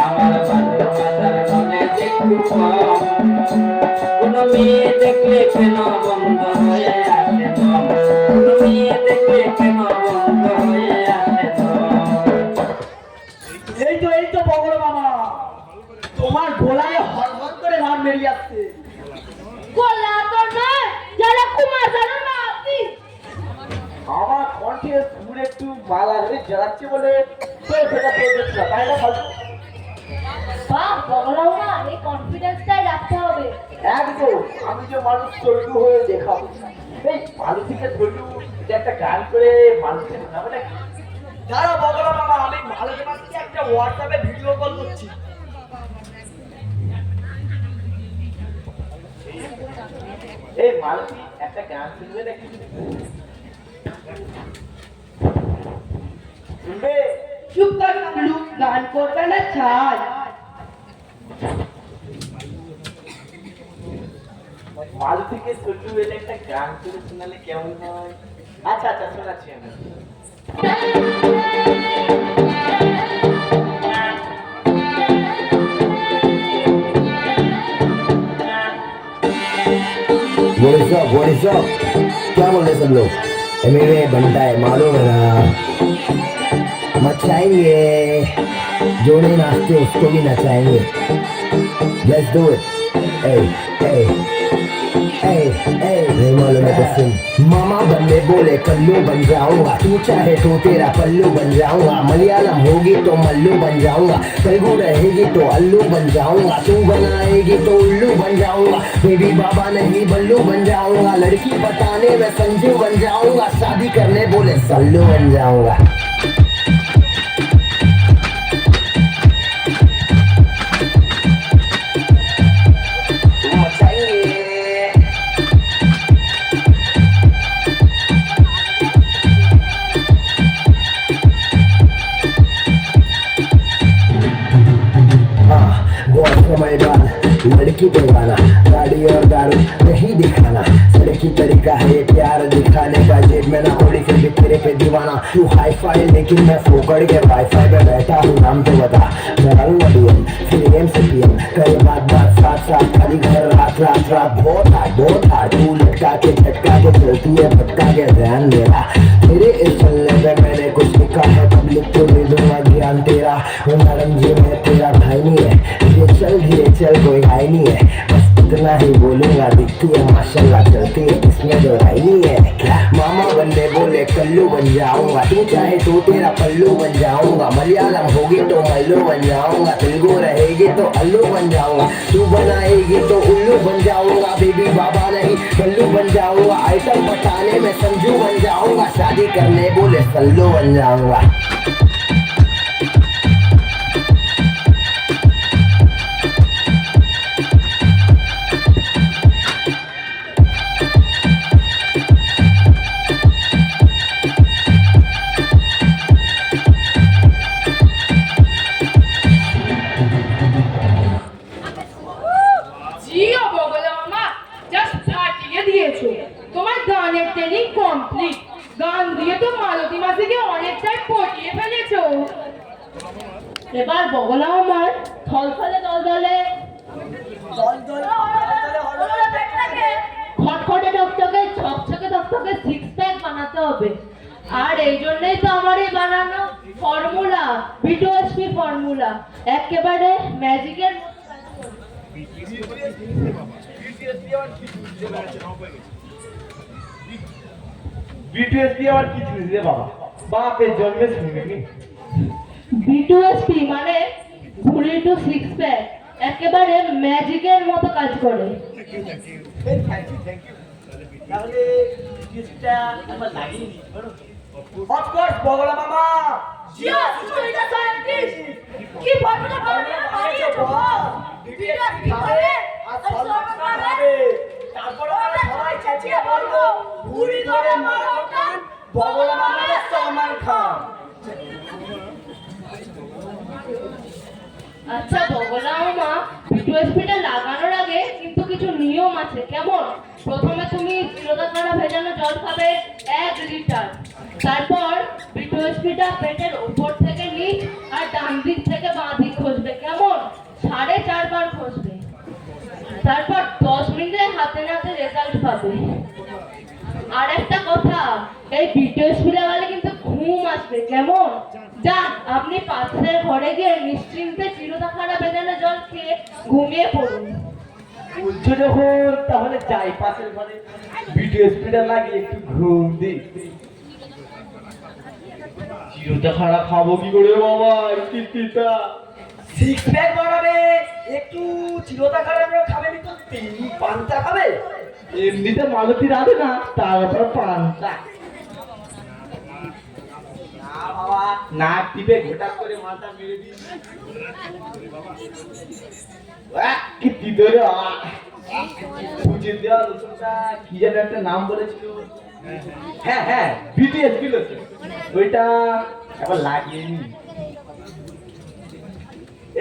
আমার ভালোবাসার নলেজ একটু কম, কোন মেয়ে দেখলে কেন বন্ধ হয়ে আসে তো, কোন মেয়ে দেখলে কেন বন্ধ হয়ে আসে তো। এই তো বগলা মামা, তোমার গোলায় হরহর করে রান বেরিয়ে আসছে। গোলা তোর নয়, যারা কুমার জানো না আপনি। আমার কণ্ঠে সুর একটু মালা ধরে জ্বালাচ্ছে বলে তো সেটা প্রয়োজন ছিল, তাই না বলো? বাহ বগলা মামা, এই কনফিডেন্সটাই রাখতে হবে। একদম, আমি যে মানুষ তৈরি হয়ে দেখাবো। এই মালতীকে ধরলু, এটা একটা গান করে মানুষকে শোনাবে নাকি? যারা বগলা মামা, আমি মালতী মাসিকে একটা হোয়াটসঅ্যাপে ভিডিও কল করছি। এই মালতী একটা গান শুনবে নাকি? শুনবে? চুপ কর পাগলু, গান করবে না ছাড়। মালতীকে ছোট এলে একটা গান করে শোনালে কেমন হয়? আচ্ছা আচ্ছা, শোনাচ্ছি আমি। What is up? क्या बोल रहे सब लोग? MMA बनता है मालूम है ना? मचाएंगे, जो नहीं नाचते उसको भी नचाएंगे. Let's do it. Hey, hey. नहीं मालूम है तो सुन. मामा बनने बोले कल्लू बन जाऊंगा, तू चाहे तो तेरा पल्लू बन जाऊंगा. मलयालम होगी तो मल्लू बन जाऊंगा, तेलुगु रहेगी तो अल्लू बन जाऊंगा. तू बनाएगी तो उल्लू बन जाऊंगा, बेबी बाबा नहीं बल्लू बन जाऊंगा. लड़की बताने में संजू बन जाऊंगा, शादी करने बोले सल्लू बन जाऊंगा. मैदान लड़की दीवाना, गाड़ी और दारू नहीं दिखाना. सड़की तरीका है ये प्यार दिखाने का, जेब में ना होली फिर भी तेरे पे दीवाना. तू हाई फाई लेकिन मैं फोकड़ के वाईफाई पे बैठा हूँ. नाम तो बता, मैं रहूँगा डीएम फिर एम से पीएम. कई बात साथ साथ खाली घर रात रात रात. बहुत हार्ड तू लटका के झटका के चलती है भटका के ध्यान मेरा. तेरे इस चलने पे मैंने कुछ लिखा है, पब्लिक को दे दूंगा ज्ञान तेरा. वो नरम जी में तेरा भाई नहीं है, धीरे चल कोई हाई नहीं है. बस इतना ही बोलूंगा, दिखती है माशाल्लाह चलती है, इसमें जो राई नहीं है. मामा बनने बोले कल्लू बन जाऊंगा, तू चाहे तो तेरा पल्लू बन जाऊंगा. मलयालम होगी तो मल्लू बन जाऊंगा, तेलुगु रहेगी तो अल्लू बन जाऊंगा. तू बनाएगी तो उल्लू बन जाऊंगा, बेबी बाबा नहीं बल्लू बन जाऊंगा. आइटम बताने में संजू बन जाऊंगा, शादी करने बोले सल्लू बन जाऊंगा. জিও বগলা মামা, জাস্ট ফাটিয়ে দিয়েছো। তোমার গানের ট্রেনিং কমপ্লিট। গান দিয়ে তো মালতী মাসিকে অনেকটাই পটিয়ে ফেলেছো। এবার বগলা মামার থলথলে দলদলে খটখটে টকটকে ছকছকে টকটকে সিক্স প্যাক বানাতে হবে। আর এই জন্যই তো আমার এই বানানো ফর্মুলা, B2SP ফর্মুলা, একেবারে ম্যাজিকের বিটিএসপি আবার কি জিনিস রে বাবা? বাপের জন্মে শুনিনি। B2SP মানে ভুঁড়ি টু সিক্স প্যাক, একেবারে ম্যাজিকের মতো কাজ করে। থ্যাংক ইউ তাহলে বিটিএসপিটা একবার লাগিয়ে নিই বলো। অফকোর্স বগলা মামা, জিও সুইটা সায়েন্টিস্ট কি ফর্মুলা বানিয়েছো? বিটিএসপি খাবে আর সলভ খাবে। তারপর আমরা সবাই চেঁচিয়ে বলবো, বুড়ি ধরে মারো কান, বগলা মামার সালমান খান। আচ্ছা বগলা মামা, B2SPটা লাগানোর আগে কিন্তু কিছু নিয়ম আছে, কেমন? প্রথমে তুমি চিরতা কাটা ভেজানো জল খাবে 1 লিটার। তারপর B2SPটা পেটের উপর থেকে নিচ আর ডান দিক থেকে বাঁ দিক ঘষবে, কেমন? 4.5 বার ঘষবে। তারপর 10 মিনিটে হাতে নাতে রেজাল্ট পাবে। আর একটা কথা, এই B2SP লাগালে কিন্তু ঘুম আসবে, কেমন? যান আপনি পাশের ঘরে গিয়ে নিশ্চিন্তে চিরতা খাটা ভেজানো জল খেয়ে ঘুমিয়ে পড়ুন। বলছো যখন তাহলে যাই পাশের ঘরে, বিটিএসপিটা লাগিয়ে একটু ঘুম দিই। চিরতা খাড়া খাবো কি করে বাবা? কিস্তিটা সিক্স প্যাক বানাবে, একটু চিরতা খারাপ খাবে নি তো 3 পান্তা খাবে। এমনিতে মালতী রাধে না, তার উপর পান্তা। না বাবা, নাক টিপে ঘোটাক করে মাথা মেরে দিই। কি দিদরে বুঝে দেওয়া রসুনটা কি যেন একটা নাম বলেছিল। হ্যাঁ বিটিএসপি লোক, ওইটা এবার লাগিয়ে নি।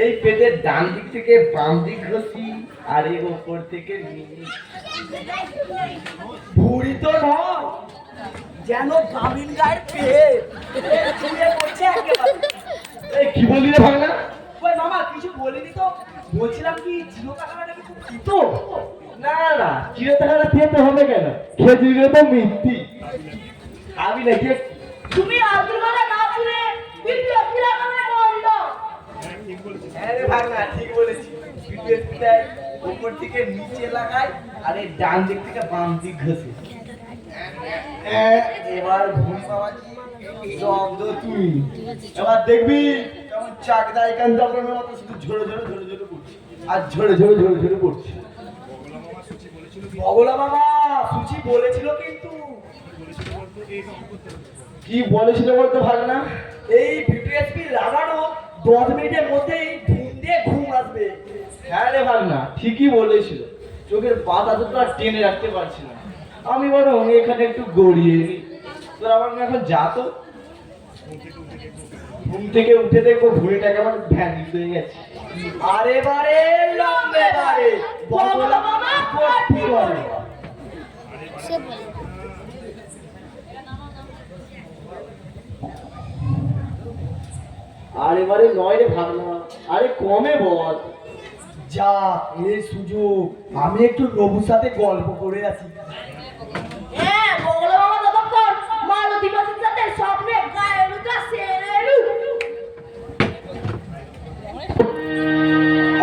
এই পেটের ডান দিক থেকে বাম দিক ঘষি আর এই ওপর থেকে ভুড়ি তো নয়, যেন গাভিন গায়ের পেট ছুঁড়ে পড়ছে একেবারে। এই কি বলি রে ভাগনা? ওই মামা কিছু বলিনি তো, বলছিলাম কি জিরো টাকাটা নাকি খুব তিতো। না না, চিড়ে টাকাটা খেতে হবে কেন? খেজুরে তো মিষ্টি। আমি নাকি তুমি আব্দুল মালা না শুনে কিন্তু অখিলা করে বলল। হ্যাঁ রে ভাগনা, ঠিক বলেছি। পিঠের উপর থেকে নিচে লাগাই আর এই ডান দিক থেকে বাম দিক ঘষে। এবার ভুল বাবাজি জব্দ তুই। এবার দেখবি কেমন চাকদা এখান চাপড়ানোর মতো শুধু ঝরে ঝরে ঝরে ঝরে পড়ছে আর ঝরে ঝরে ঝরে ঝরে পড়ছে। বগলা মামা সুচি বলেছিল কিন্তু। কি বলেছিল বলতে ভাগনা? এই ভিপিএসপি লাগানো 10 মিনিটের মধ্যেই ঘুম দিয়ে ঘুম আসবে। হ্যাঁ রে ভাগনা, ঠিকই বলেছিল। চোখের পাতা তো আর টেনে রাখতে পারছি না। আমি বরং এখানে একটু গড়িয়ে নি। তোর আমার এখন যা তো। ঘুম থেকে উঠে দেখবো ভুঁড়িটা কেমন ভ্যানিশ হয়ে গেছে। আরে বারে লম্বে বারে বগলা মামা করতে বলে। আর এবারে নয় রে ভাগনা, আরে কমে বল। যা এই সুযোগ, আমি একটু রবুর সাথে গল্প করে আছি। হ্যাঁ বগলা মামা ততক্ষণ মালতী মাসির সাথে স্বপ্নে গায়ে লুকা সেরেলু।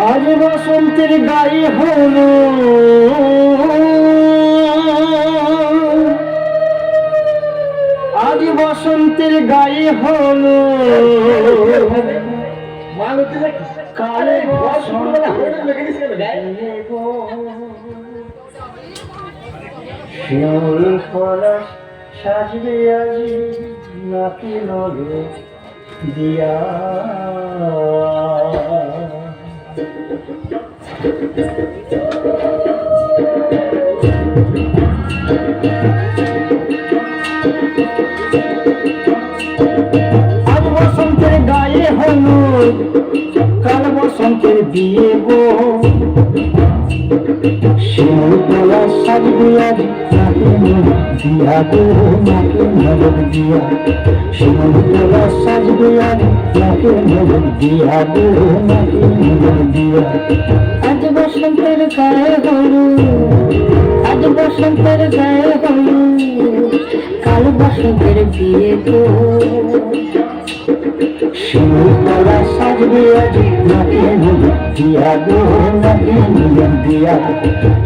আজ বসন্তের গায়ে হলো আজ বসন্তের গায়ে হলো মালতী নাকি? কালে বসন্ত শিউলি পলাশ সাজবে আজি নাকি নলে দিয়া আজ বসন্তের গায়ে হলুদ কাল বসন্তের বিয়ে গো শিউলি পলাশ সাজবে আজি নাকি নলে দিয়া গো নাকি নলে দিয়া শিউলি পলাশ সাজবে আজি নাকি নলে দিয়া গো নাকি নলে দিয়া আজ বসন্তের গায়ে হলুদ আজ বসন্তের গায়ে হলুদ কাল বসন্তের বিয়ে গো শিউলি পলাশ সাজবে আজি নাকি নলে দিয়া গো নাকি নলে দিয়া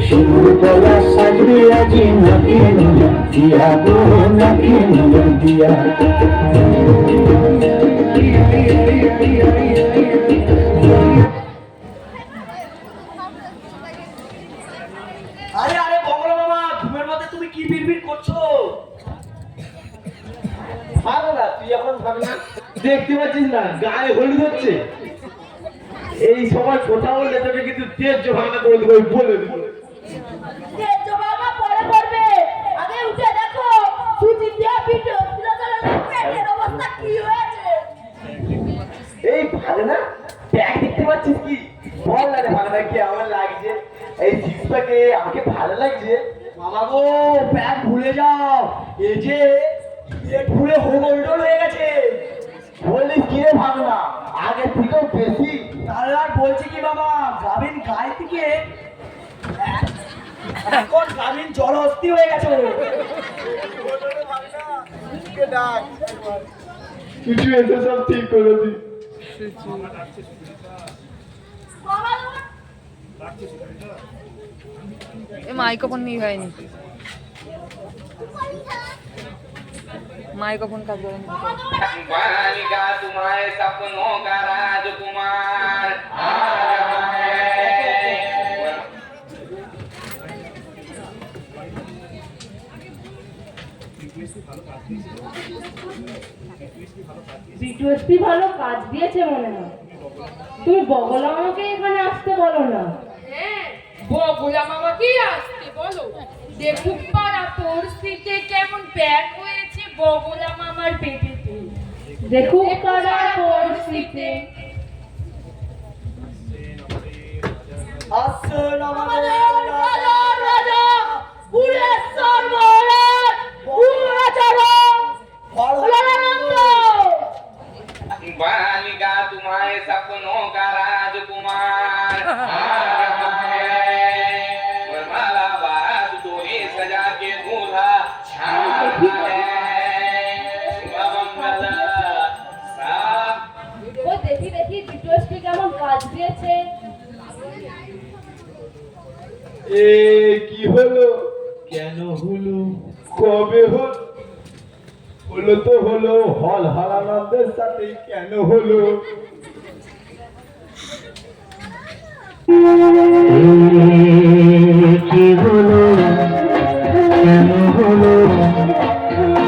শিউলি পলাশ সাজবে আজি নাকি নলে দিয়া গো নাকি নলে দিয়া আরে আরে বগলা মামা, ঘুমের মধ্যে তুমি কি বিড়বিড় করছো? ভাগনা, তুই এখন ভাগনা দেখতে পাচ্ছিস না গায়ে হলুদ হচ্ছে? এই সময় কথা বললে তোকে কিন্তু তেজ ভাগনা করে দেবো, বলে দেবো। তেজ বাবা পরে করবে, আগে উঠে দেখো সুজি দিয়া পিঠে অত্যাচারের পেটের অবস্থা কি হয়েছে। এই ভাগনা ব্যাগ দেখতে পাচ্ছিস কি? বল না রে ভাগনা, কি আমার লাগছে? এই জিনিসটাকে আমাকে ভালো লাগছে। মামা গো, ব্যাগ ভুলে যাও, এই যে পেট ভুলে হোগোলটোল হয়ে গেছে। বলিস কি রে ভাগনা, আগে থেকেও বেশি। তাহলে আর বলছি কি মামা, গাভিন গায়ে থেকে এখন গাভিন জলহস্তি হয়ে গেছে। কিছু এসে সব ঠিক করে দি। বাবা মাইক্রোফোন নিয়ে হয়নি, माइक्रोफोन का जोड़ बनेगा तुम्हारे सपनों का राजकुमार आ रहा है। বিটুএসপি ভালো কাজ দিয়েছে মনে হয়। তুমি বগলা মামাকে এখানে আসতে বলো না। হ্যাঁ, বগলা মামাকেই আসতে বলো। দেখুক পাড়া পরিস্থিতি কেমন প্যাক হয়েছে বগলা মামার পেটেতে। দেখুক কারা পরিস্থিতি। আসুন আমাদের রাজা বুড়েশ্বর মহারাজ পুরাচরণ फलानंद। बालिका तुम्हारे सपनों का राजकुमार वरमाला बारात तोहे सजा के दूल्हा ও দেখি দেখি বিটুয়েসটি কেমন কাজ দিয়েছে। এ কি হলো, কেন হলো, কবে হলো? হলো তো হলো, হল হারানন্দের সাথে কেন হলো? কি হলো, কেন হলো,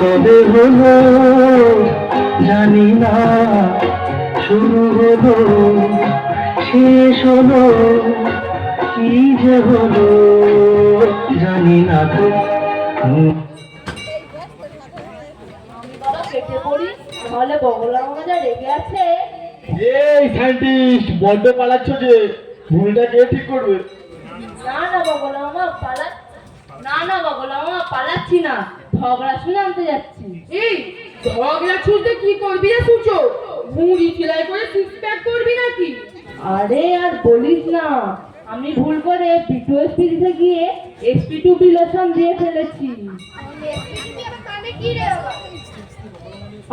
কবে হলো জানি না, শুরু হলো শেষ হলো, কি যে হলো জানি না তো। আমি বাবা কেটে পড়ি, তাহলে বগলা মামা যা রেগে আছে। এই সায়েন্টিস্ট, বড্ড পালাচ্ছ যে, ভুলটা কে ঠিক করবে? না না বগলা মামা পালাচ্ছি না, ঝগড়া শুনে আনতে যাচ্ছি। এই ঝগড়া ছুটে কি করবি রে সুচো? মুড়ি সেলাই করে সিক্স প্যাক করবি নাকি? আরে আর বলিস না, আমি ভুল করে বিটুএসপি দিতে গিয়ে SP2B লোশন দিয়ে ফেলেছি।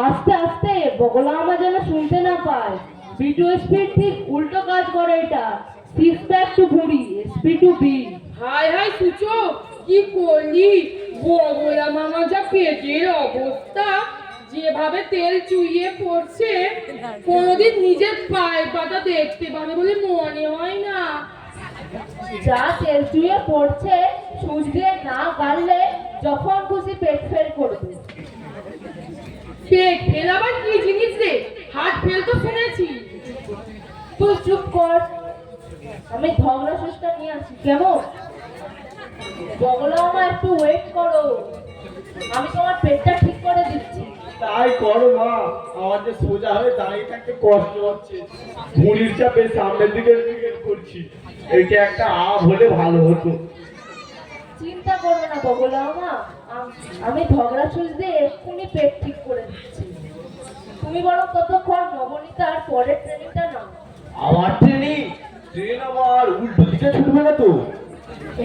আস্তে আস্তে, বগলা মামা যেন শুনতে না পায়। বিটুএসপি ঠিক উল্টো কাজ করে এটা, সিক্স প্যাক টু ভুড়ি, SP2B। হাই হাই সুচো, কি করলি? বগলা মামা যা পেটের অবস্থা, যেভাবে তেল চুইয়ে পড়ছে, কোনোদিন নিজের পায়ের পাতা দেখতে পাবে বলে মনে হয় না। যা তেল চুইয়ে পড়ছে, সুচ দিয়ে না গাললে যখন খুশি পেট ফেল করবে। পেট ফেল আবার কি জিনিস রে? হার্ট ফেল তো শুনেছি। তুই চুপ কর, আমি ঝগড়া সুচটা নিয়ে আসি কেমন? বগলা মামা একটু ওয়েট করো, আমি তোমার পেটটা ঠিক করে দিচ্ছি। তাই করো মা, আমার যে সোজা হয়ে দাঁড়িয়ে থাকতে কষ্ট হচ্ছে, মুড়ির চাপে সামনের দিকে করছি। এইটা একটা আম হলে ভালো হতো। চিন্তা করো না বগলা মামা, আমি ঝগড়া সুচ দিয়ে এক্ষুনি পেট ঠিক করে দিচ্ছি। তুমি বরং ততক্ষণ নবনীতার পরের ট্রেনিংটা নাও। আমার ট্রেনিং? ট্রেন আবার উল্টো দিকে ছুটবে না তো?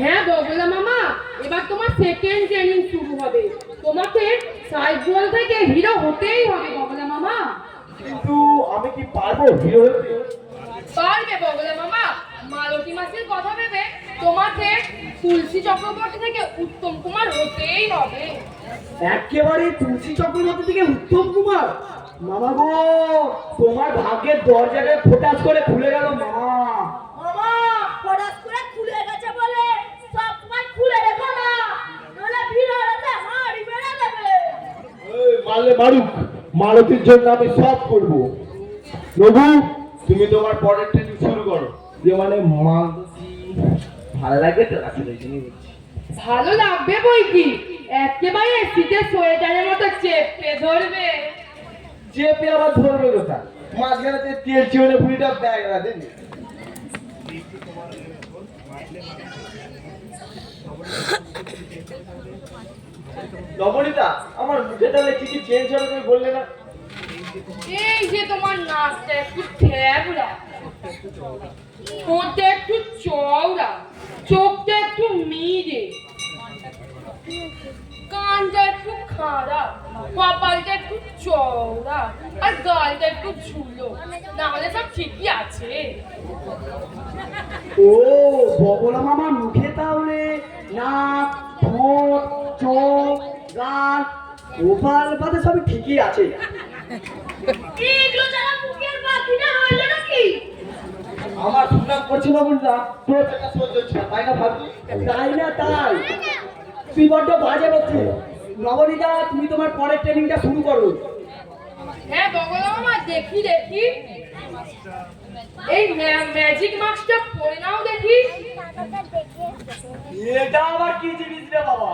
হ্যাঁ বগলা মামা, এবার তোমার সেকেন্ড ট্রেনিং শুরু হবে। তোমাকে সাইড বল থেকে হিরো হতেই হবে বগলা মামা। কিন্তু আমি কি পারবো হিরো হতে? পারবে বগলা মামা, মালতী মাসির কথা ভেবে তোমাকে তুলসী চক্রবর্তী থেকে উত্তম কুমার হতেই হবে। একেবারে তুলসী চক্রবর্তী থেকে উত্তম কুমার? মামা গো, তোমার ভাগ্যের দরজাটা ফোটাস করে খুলে গেল মামা। মামা ফরাস করে খুলে গেছে বলে সব সময় খুলে রেখো না, নলে ভিড় হলে হাড়ি বেড়ে যাবে। এই মারলে মারুক, মালতীর জন্য আমি সব করবো। নবু, তুমি তোমার পরের ট্রেনিং শুরু করো। যে মানে মালতী ভালো লাগে তো আসলে ভালো লাগবে বই কি, একেবারে শীতের সোয়েটারের মতো চেপে ধরবে। চেপে আবার ধরবে কোথা? মাঝখানে তেল চিড়ে ভুঁড়িটা ব্যাগ রাখেন। নবনীতা, আমার মুখে তাহলে কি কি চেঞ্জ হবে তুমি বললে না? এই যে তোমার নাকটা একটু ঠ্যাবড়া, ঠোঁটটা একটু চওড়া, চোখটা একটু মিডে, কানটা একটু খাড়া, কপালটা একটু চওড়া, আর গালটা একটু ঝুলো, না হলে সব ঠিকই আছে। ও বগলা মামার মুখে তাহলে নাক, ঠোঁট, চোখ, গাল, কপাল পাতে সবই ঠিকই আছে। এগুলো যারা মুখের বাকিটা রইলো নাকি? আমার সুনাম করছে নবনীতা, তোর একটা সহ্য হচ্ছে না, তাই না ভাবছি? তাই না তাই, তুই বড্ড বাজে বলছি। নবনীতা, তুমি তোমার পরের ট্রেনিংটা শুরু করো। হ্যাঁ বগলা মামা, দেখি দেখি, এই ম্যাজিক মাস্কটা পরে নাও দেখি। এটা আবার কি জিনিস রে বাবা?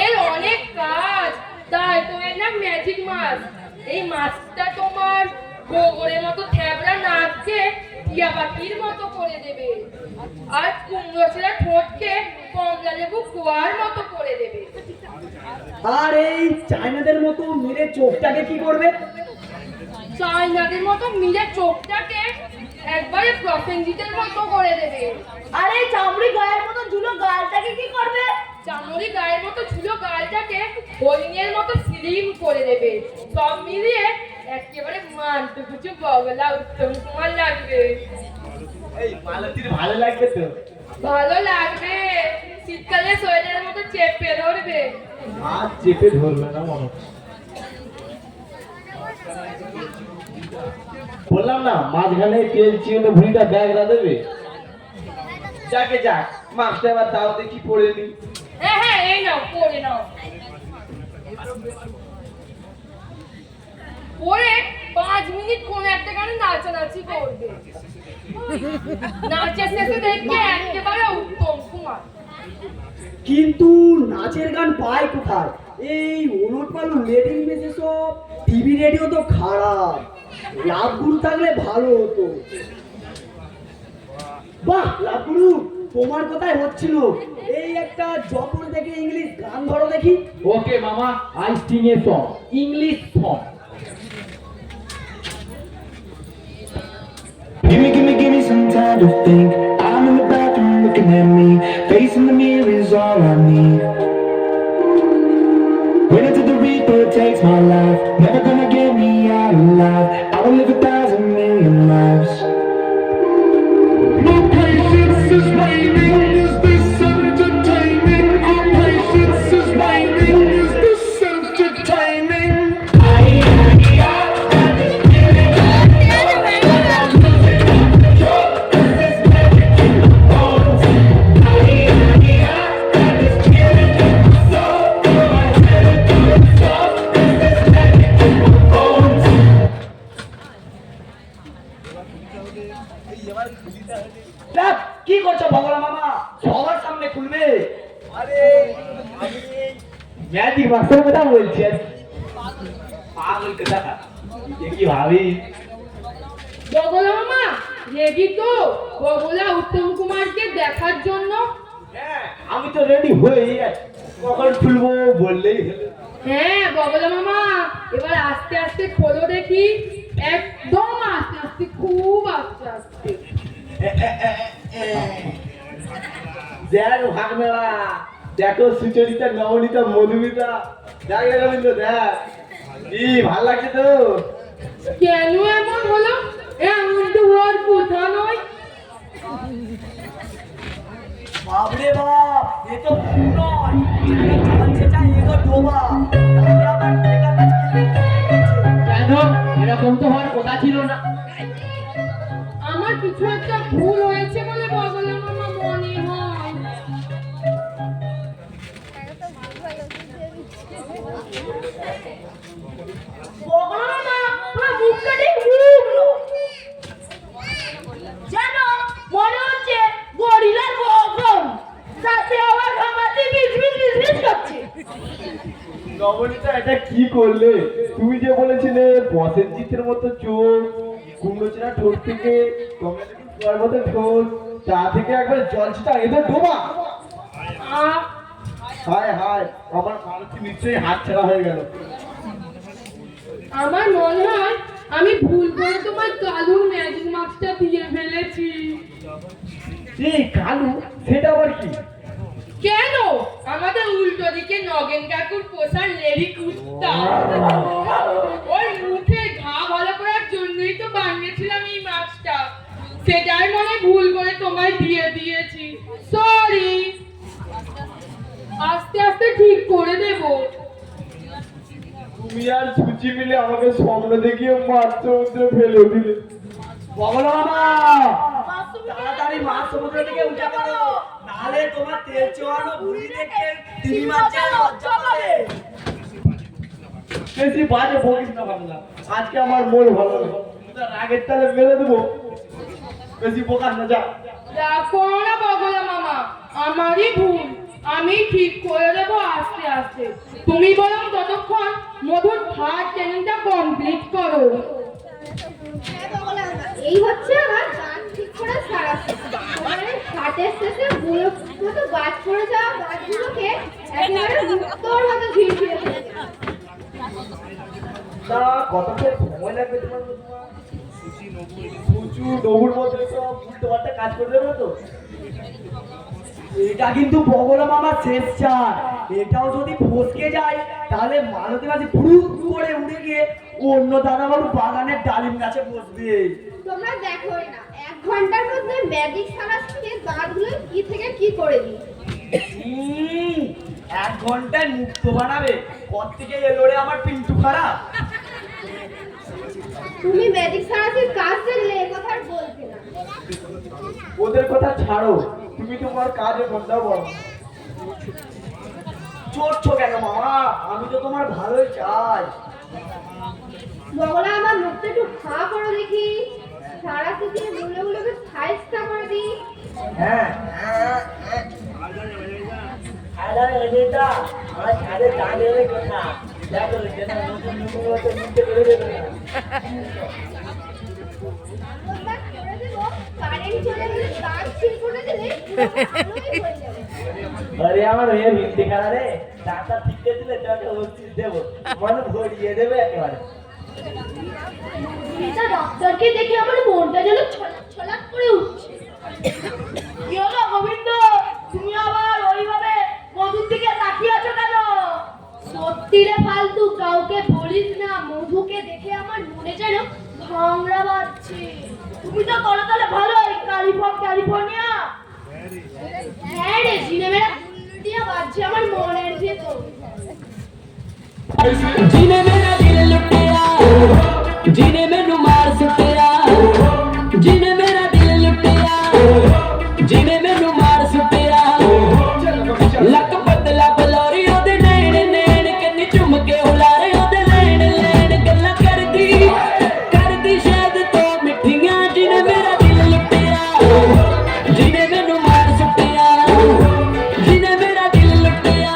এর অনেক কাজ, তাই তো এর নাম ম্যাজিক বালির মতো করে দেবে আর কুমড়ো ছেঁড়া ঠোঁটকে কমলা লেবু কুয়ার মতো করে দেবে। আর এই চাইনাদের মতো মেরে চোখটাকে কি করবে? চাইনাদের মতো মিলে চোখটাকে একবারে প্রসেনজিতের মতো করে দেবে। আর এই চামড়ি গায়ের মতো ঝুলো গালটাকে কি করবে? চামড়ি গায়ের মতো ঝুলো গালটাকে হরিণের মতো স্লিম করে দেবে। সব মিলিয়ে একেবারে মানতে কিছু বগলা উত্তম কুমার লাগবে। এই মালতীর ভালো লাগবে তো? ভালো লাগবে, শীতকালে সোয়েটারের মতো চেপে ধরবে। হাত চেপে ধরবে না মনে হচ্ছে। বললাম না মাঝখানে তেল চিহ্ন ভুঁড়িটা ব্যাগরা দেবে। যাকে যাক মাছটা এবার দাও দেখি পড়ে নি। হ্যাঁ হ্যাঁ, এই নাও পরে নাও। পরে 5 মিনিট কোন একটা গানে নাচানাচি করবে। নাচের শেষে দেখবে একেবারে উত্তম কুমার। কিন্তু নাচের গান পায় কোথায়? এই ওলট পালট লেডিং মেসে সব টিভি রেডিও তো খারাপ। লাভগুরু থাকলে ভালো হতো। বাহ লাভগুরু, তোমার কথাই হচ্ছিল। এই একটা জপর থেকে ইংলিশ গান ধরো দেখি। ওকে মামা, I sing a song, English song. Give me some time to think. I'm in the bathroom looking at me. Facing the mirror is all I need. Wait until the reaper takes my life. Never gonna get me out alive. I will live 1,000 million lives. My patience is waning. Is this entertaining? My patience is waning. Is this entertaining? দেখ, কি করছো ভগলা মামা? সবার সামনে খুলবে। আরে আমি magic বাক্সের কথা বলছি। পাগল কথা কি ভাবি? বগলা মামা রেডি তো বগলা উত্তম কুমারকে দেখার জন্য? হ্যাঁ আমি তো রেডি হয়েই আছি, কখন খুলবো বললেই হলো। হ্যাঁ বগলা মামা, এবার আস্তে আস্তে খোলো দেখি। একদম আস্তে আস্তে, খুব আস্তে আস্তে। দেখ ভাগ মেলা, দেখো সুচরিতা, নবনীতা, মধুমিতা, দেখ রবীন্দ্র, দেখ কি ভাল লাগছে তো। কেন এমন হলো? এমন তো হওয়ার কথা নয়। বাবরে বাপ, এ তো ফুল নয়, চলছে যা এগো ডোবা। তাহলে আবার টেকা কাজ কি কেন? এরকম তো হওয়ার কথা ছিল না। আমার কিছু একটা ভুল হয়েছে বলে বগলা মামা মনে হয়। বগলা মামা, তোমার মুখটা ঠিক মুখলো। জানো, মনে হচ্ছে গরিলার বগল, সাথে আবার ঘামাতে বিজ করছে। নবনীতা এটা কি করলে? তুমি যে বলেছিলে প্রসেনজিতের মতো চোখ, কুমড়োচেরা ঠোঁট থেকে কমলার মতো ঠোঁট, তা থেকে একবার জল ছিটা, এদের ডোবা। হায় হায়, আমার মালতী নিশ্চয়ই হাত ছাড়া হয়ে গেল। আমার মনে হয় আমি ভুল করে তোমার কালুর ম্যাজিক মাস্কটা দিয়ে ফেলেছি। এই কালু, সেটা আবার কি? কেন? আমাদের উল্টো দিকে নগেন কাকুর পোষার লেডি কুত্তা, ওর মুখে ঘা ভালো করার জন্যই তো বানিয়েছিলাম এই মাছটা। সেটাই মনে ভুল করে তোমায় দিয়ে দিয়েছি, সরি। আস্তে আস্তে ঠিক করে দেব। তুমি আর সুচি মিলে আমাকে স্বপ্ন দেখিয়ে মাছ সমুদ্রে ফেলে দিলে। বগলা মামা, তাড়াতাড়ি মাছ সমুদ্র থেকে উঠে পড়ো, নাহলে তোমার তেল চোয়ানো ভুঁড়ি থেকে তিমি মাছ লজ্জা পাবে। বেশি বাজে বলিস না বাংলা, আজকে আমার মন ভালো না, রাগের তালে মেরে দেবো। বেশি বোকাস না, যা। দেখো না বগলা মামা, আমারই ভুল, আমি ঠিক করে দেবো আস্তে আস্তে। তুমি বরং ততক্ষণ মধুর ভাত ট্রেনিংটা কমপ্লিট করো। এই হচ্ছে আমার গান ঠিক করার হাতের শেষে বুড়ো মতো গাছ পড়ে যাওয়া গাছগুলোকে একেবারে মুক্তোর মতো ঝিরঝিরে ফেলেছে। তা কতক্ষণ সময় লাগবে তোমার সুচু নবুর মধ্যে সব উল্টো পাল্টা কাজ করে দেবে তো? এটা কিন্তু বগলা মামার শেষ চার। এটাও যদি ফসকে যায় তাহলে মালতী মাঝি ফুরুক করে উড়ে গিয়ে অন্য দাদাবাবুর বাগানের ডালিম গাছে বসবে। তোমরা দেখোই না 1 ঘন্টার মধ্যে ম্যাজিক সারা থেকে দাঁতগুলো কি থেকে কি করে দিই। 1 ঘন্টায় মুক্ত বানাবে? কত থেকে এলো রে আমার পিন্টু খারাপ। তুমি ম্যাজিক সারাসির কাজ দেখলে এ কথা আর বলতে না। ওদের কথা ছাড়ো, তুমি তোমার কাজে বন্ধ করো। চড়ছো কেন মামা? আমি তো তোমার ভালোই চাই। বগলা আমার মুখটা একটু খা করে দেখি, সারা থেকে গুলোগুলোকে সাইজটা করে দিই। হ্যাঁ আরে এটা আমার ছাদে দাঁড়িয়ে কথা দেখো যেন নতুন নতুন হতে মুখে করে দেবে। কারেন্ট চলে গেলে দাঁত ছিল করে দিলে ভালোই হয়ে যাবে। আরে আমার হয়ে ভিত্তি খারা রে, দাঁতটা ঠিক করে দিলে তোকে ওষুধ দেবো, মনে ভরিয়ে দেবে একেবারে। এটা ডক্টরকে দেখে আমার মনটা যেন ছলাৎ করে উঠছে। কি হলো গোবিন্দ, তুমি আবার ওইভাবে মধুর দিকে তাকিয়ে আছো কেন? সত্যি রে ফালতু, কাউকে বলিস না। মধুকে দেখে আমার মনে যেন ভাঙড়া বাজছে। তুমি তো করো তাহলে ভালোই, ক্যালিফোর্নিয়া। হ্যাঁ রে, সিনেমাটা উল্টিয়া বাজছে আমার মনের ভেতর। जिने मेरा दिल लुटिया जिने मैनू मार सुटिया जिने मेरा दिल लुटिया जिने मैनू मार सुटिया लक पतला बलौरी ओदे नैन नैन कन्नी चुम के उलारे ओदे लैन लैन गल्ला करदी शायद तो मिठियां जिने मेरा दिल लुटिया जिने मैनू मार सुटिया जिने मेरा दिल लुटिया।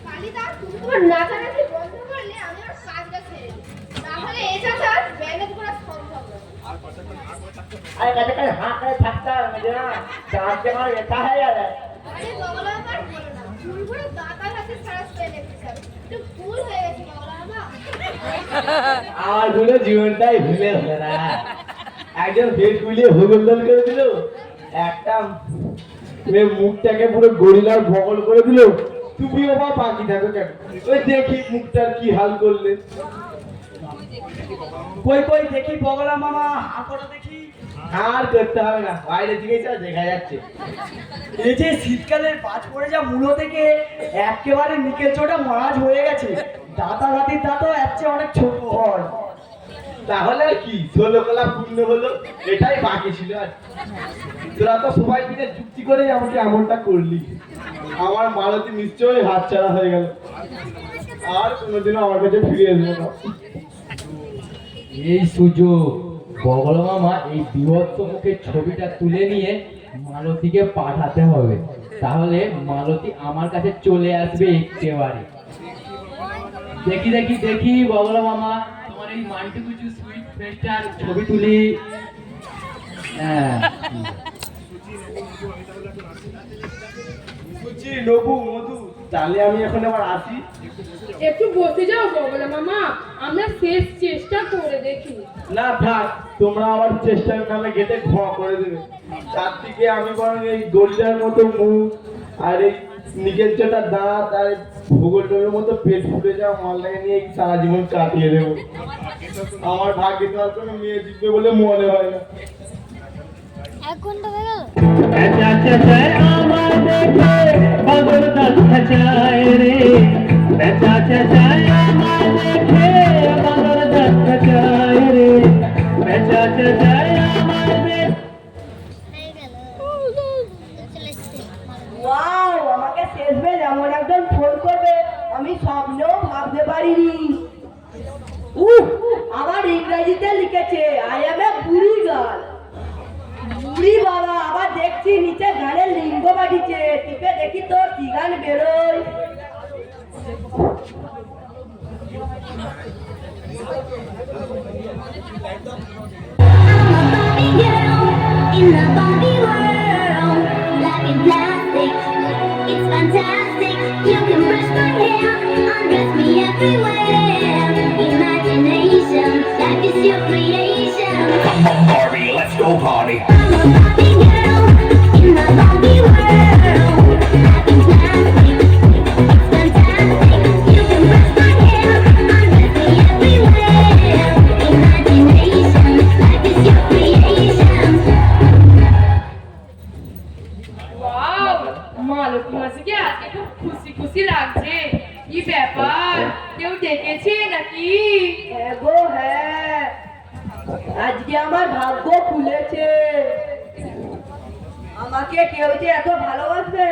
কালিদাস, তুমি তোমার নাচানাচি বন্ধ করলে আমি আর কাজটা ছেড়ে দিই। তাহলে এটা ছাড় ম্যানেজ করা সম্ভব না। আরে কাছে কাছে হাঁ করে থাকতে হবে না, দাঁত আমার ব্যথা হয়ে যাবে। আরে বগলা আমার বলো না, চুল করে দাঁতার হাতে সারা স্পেলে দিচ্ছি। একটু ভুল হয়ে গেছে বগলা আমার। আমার পুরো জীবনটাই ভুলে হবে না। একজন বেড গুলিয়ে হগলদল করে দিল, একটা মেয়ে মুখটাকে পুরো গরিলার ভগল করে দিল। তুমিও বা বাকি থাকো কেন? ওই দেখি মুখটার কি হাল করলে। কই কই দেখি বগলা মামা, হাঁ করো দেখি। আর করতে হবে না, বাইরে দিকে যা দেখা যাচ্ছে। এই যে শীতকালের বাজ পড়ে যা মূলো থেকে একেবারে নিকেল চোটা মাছ হয়ে গেছে। দাঁতা হাতির দাঁতও এর চেয়ে অনেক ছোট হয়। তাহলে আর কি, 16 কলা পূর্ণ হলো, এটাই বাকি ছিল। আর তোরা তো সবাই মিলে যুক্তি করে আমাকে এমনটা করলি। আমার মালতী নিশ্চয়ই হাতছাড়া হয়ে গেল, আর কোনোদিনও আমার কাছে ফিরে আসবো না। এই সুযোগ, বগলা মামা এই বিভৎস মুখের ছবিটা তুলে নিয়ে মালতীকে পাঠাতে হবে, তাহলে মালতী আমার কাছে চলে আসবে একেবারে। দেখি দেখি দেখি বগলা মামা, তোমার এই মান্টুকুচু সুইট ফেসটার ছবি তুলি। হ্যাঁ, সুচি, নবু, মধু, তাহলে আমি এখন আবার আসি। একটু বসে যাও বগলা মামা, আমরা শেষ চেষ্টা করে দেখি। না থাক, তোমরা আমার চেষ্টার নামে গেটে ঘ করে দেবে। চারদিকে আমি বরং এই গরিলার মতো মুখ আর এই নিকেল চোটা দাঁত আর ভূগোলের মতো পেট ফুটে যাওয়া মালটাকে নিয়ে সারা জীবন কাটিয়ে দেবো। আমার ভাগ্যে তো আর কোনো মেয়ে জিতবে বলে মনে হয় না। 1 ঘন্টা হয়ে গেল। আমার দেখে পাগল চায় রে, বেচা চায় আমার দেখে পাগল চায় রে, বেচা চায় আমার দেখে। ওয়াও, আমাকে শেষ বেল এমন একজন ফোন করবে আমি স্বপ্নেও ভাবতে পারিনি। আবার ইংরেজিতে লিখেছে আই এম এ বুড়ি গার্ল। বুড়ি বাবা, আবার দেখছি নিচে গানের লিঙ্গ পাঠিয়েছে, টিপে দেখি তো কি গান বেরোয়। I'm a Barbie girl In the Barbie world, life in plastic, it's fantastic. You can brush my hair, undress me everywhere. Imagination, life is your creation. Come on, Barbie, let's go party. I'm a Barbie girl in the Barbie world. Life in plastic, it's fantastic. You can brush my hair, undress me everywhere. Imagination, life is your creation. Wow Malati মাসিকে আজকে খুব খুশি খুশি লাগছে। কি ব্যাপার, কেউ ডেকেছে নাকি? হ্যাঁ গো হ্যাঁ, আজকে আমার ভাগ্য খুলেছে। আমাকে কেউ যে এত ভালোবাসবে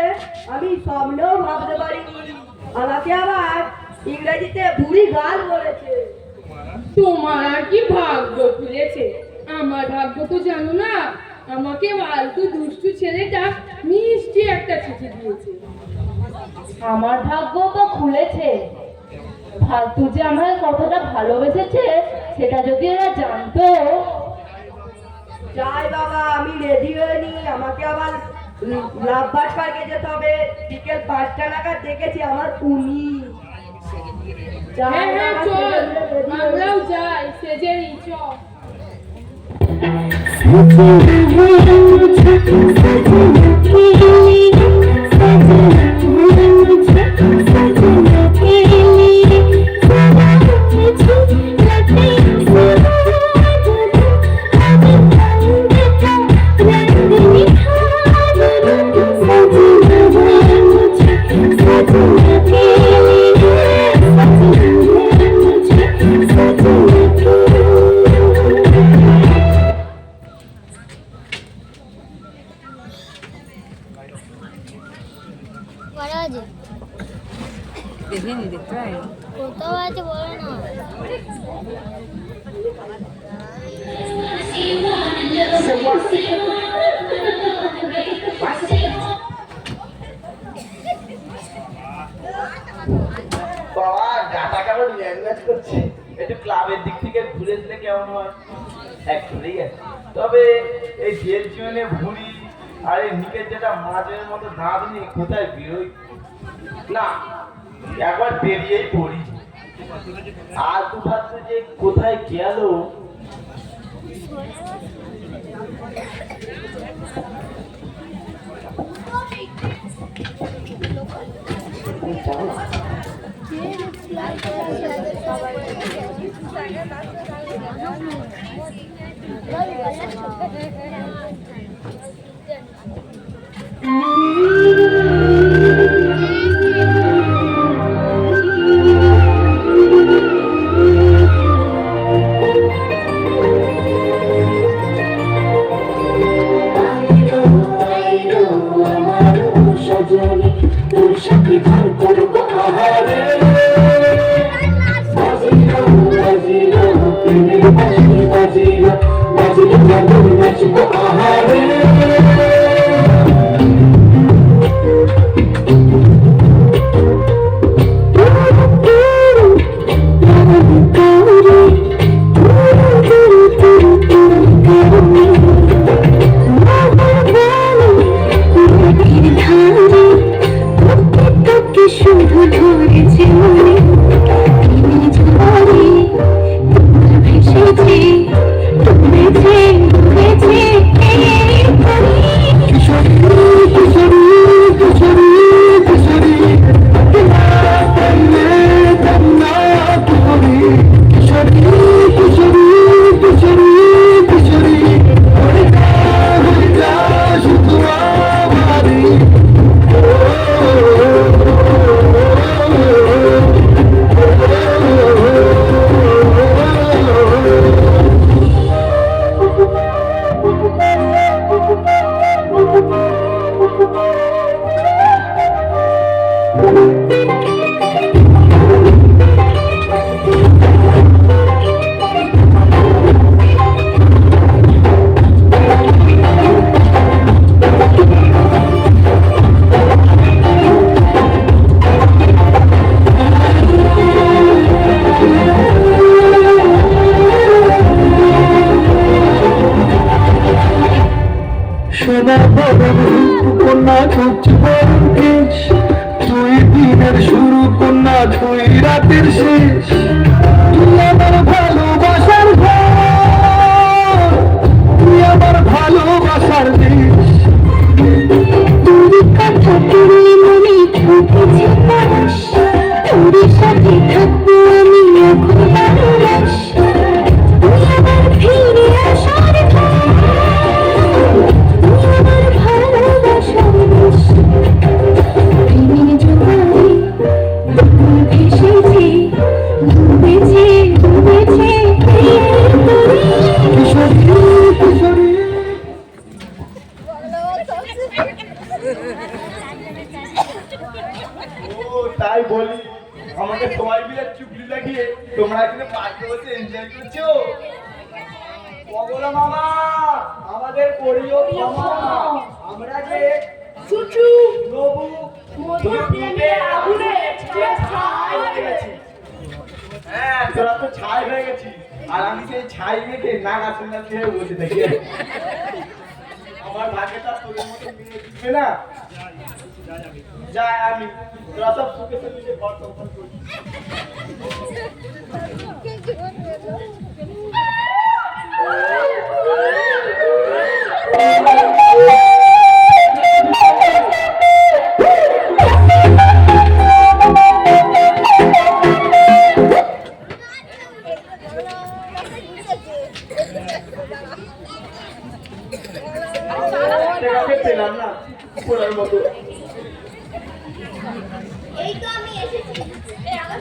আমি স্বপ্নেও ভাবতে পারিনি। আমাকে আবার ইংরেজিতে বুড়ি গাল বলেছে। তোমার আর কি ভাগ্য খুলেছে? আমার ভাগ্য তো জানো না, আমাকে আলতু দুষ্টু ছেলেটা মিষ্টি একটা চিঠি দিয়েছে। আমার ভাগ্য তো খুলেছে, ফালতু যে আমার কতটা ভালোবেসেছে সেটা যদি এরা জানতো। যাই বাবা, আমি রেডি হয়ে নি, আমাকে আবার লাভবার্ড পার্কে যেতে হবে। বিকেল 5টা নাগাদ দেখেছি আমার পুনি। হ্যাঁ হ্যাঁ চল, আমরাও যাই, সেজে নিই চল। দেখিনি, দেখতে পাই কোথাও আছে বলো না। বাবা গাটা কেমন ল্যাঙ্গুয়েজ করছে, একটু ক্লাবের দিক থেকে ঘুরে দিলে কেমন হয়? ঘুরেই আছে, তবে এই জেল জীবনে ভুঁড়ি আর এই নিকের যেটা মাছের মতো দাঁত নিয়ে কোথায় বেরোই না, একবার বেরিয়েই পড়ি। আর দু ভাবছে যে কোথায় গেল। শুধু ধরেছে মনে ঝরে ভেসেছে ডুবেছে ডুবেছে এই সোনা বরণ কন্যা খুঁজ বরণেশ তুই দিনের শুরু কন্যা তুই রাতের শেষ তুই আমার ভালোবাসার ঘর তুই আমার ভালোবাসার দেশ তোর কথা তোর মনে ফুটেছে পরশ তোর সাথে থাকবো আমি এখন বারোরাস তুই আমার ফিরে আসার ঘর তুই আমার ভালোবাসার দেশ প্রেমের জোয়ারে দুপুর ভেসেছে ডুবেছে ডুবেছে প্রেমের তরে। কিশোরী কিশোরী ও তাই বলি আমাকে সবাই মিলে চুগলি লাগিয়ে তোমরা এখানে পার্কে বসে এনজয় করছো বলো মামা আমাদের করিও ক্ষমা আমরা যে সুচু নবু মধুর প্রেমের আগুনে ছাই হয়ে গেছি। হ্যাঁ তোরা তো ছাই হয়ে গেছি আর আমি সেই ছাই মেখে নাগা শুনলাম হয়ে বসে থাকি আমার ভাগ্যটা তোদের মতো মেয়ে দিবে না যাই আমি তোরা সব সুখে সুখে ঘর সংসার করছি পেলাম না পড়ার মতো এই তো আমি এসেছি এই আমার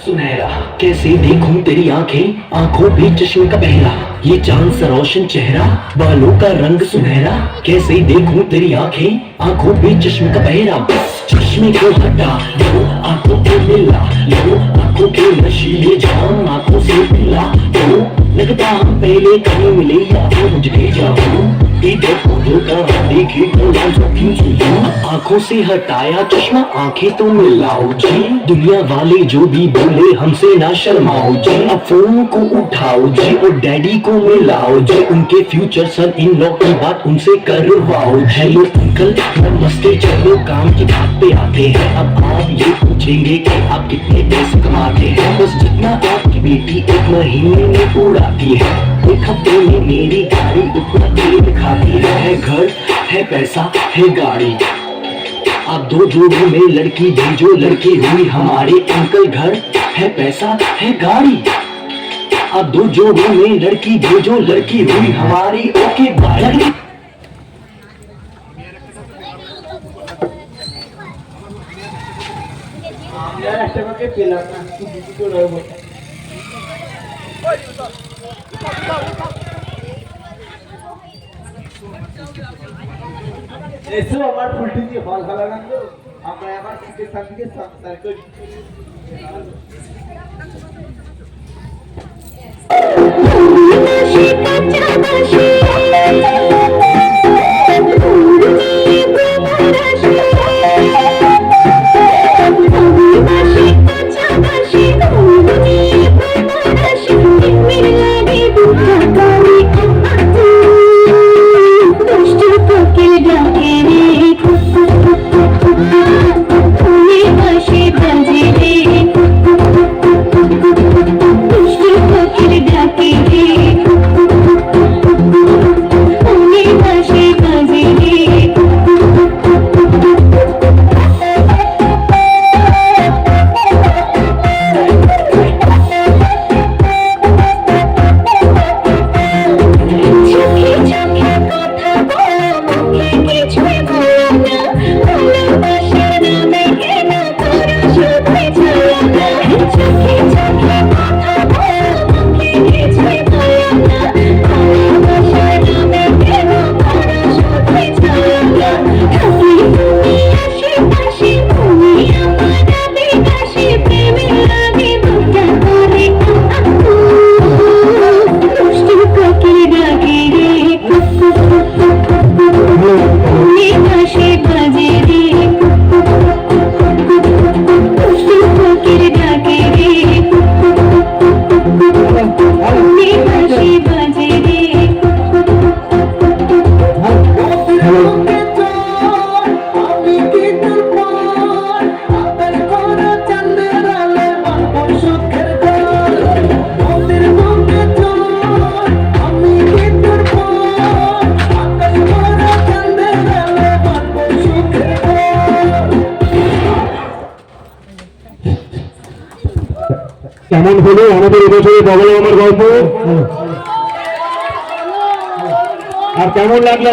सुनहरा कैसे देखूं तेरी आंखें आंखों पे चश्मे का पहरा ये चांद सा रोशन चेहरा बालों का रंग सुनहरा कैसे देखूं तेरी आंखें आंखों पे चश्मे का पहरा चश्मे को हटा लो आंखों को मिला लो आंखों के नशीले जाम आंखों से पिला लो लगता हम पहले कहीं मिले या तो मुझे जाओ इधर उधर कहाँ देखे तो आंखों से हटाया चश्मा आंखें तो मिलाओ जी दुनिया वाले जो भी बोले हमसे ना शर्माओ जी अब फोन को उठाओ जी और डैडी को मिलाओ जी उनके फ्यूचर सन इन लॉ की बात उनसे करवाओ हेलो अंकल नमस्ते चलो काम की बात पे आते हैं अब आप ये पूछेंगे कि आप कितने पैसे कमाते हैं बस जितना आपकी बेटी एक महीने में उड़ाती है एक हफ्ते में मेरी गाड़ी उतना तेल खाती है घर है पैसा है गाड़ी आप दो जोड़ों में लड़की भेजो लड़की हुई हमारे अंकल घर है पैसा है गाड़ी आप दो जोड़ों में लड़की भेजो लड़की हुई हमारी ओके बाय আমরা একটা কাকে পেলাম না কিছু তো রইব এসো আমার ফুলটি দিয়ে ফল ভালো লাগলো আমরা আবার সুখে শান্তিতে সংসার করি ডাকে কেমন হলো আমাদের এবছরে বগল আমার গল্প আর কেমন লাগলো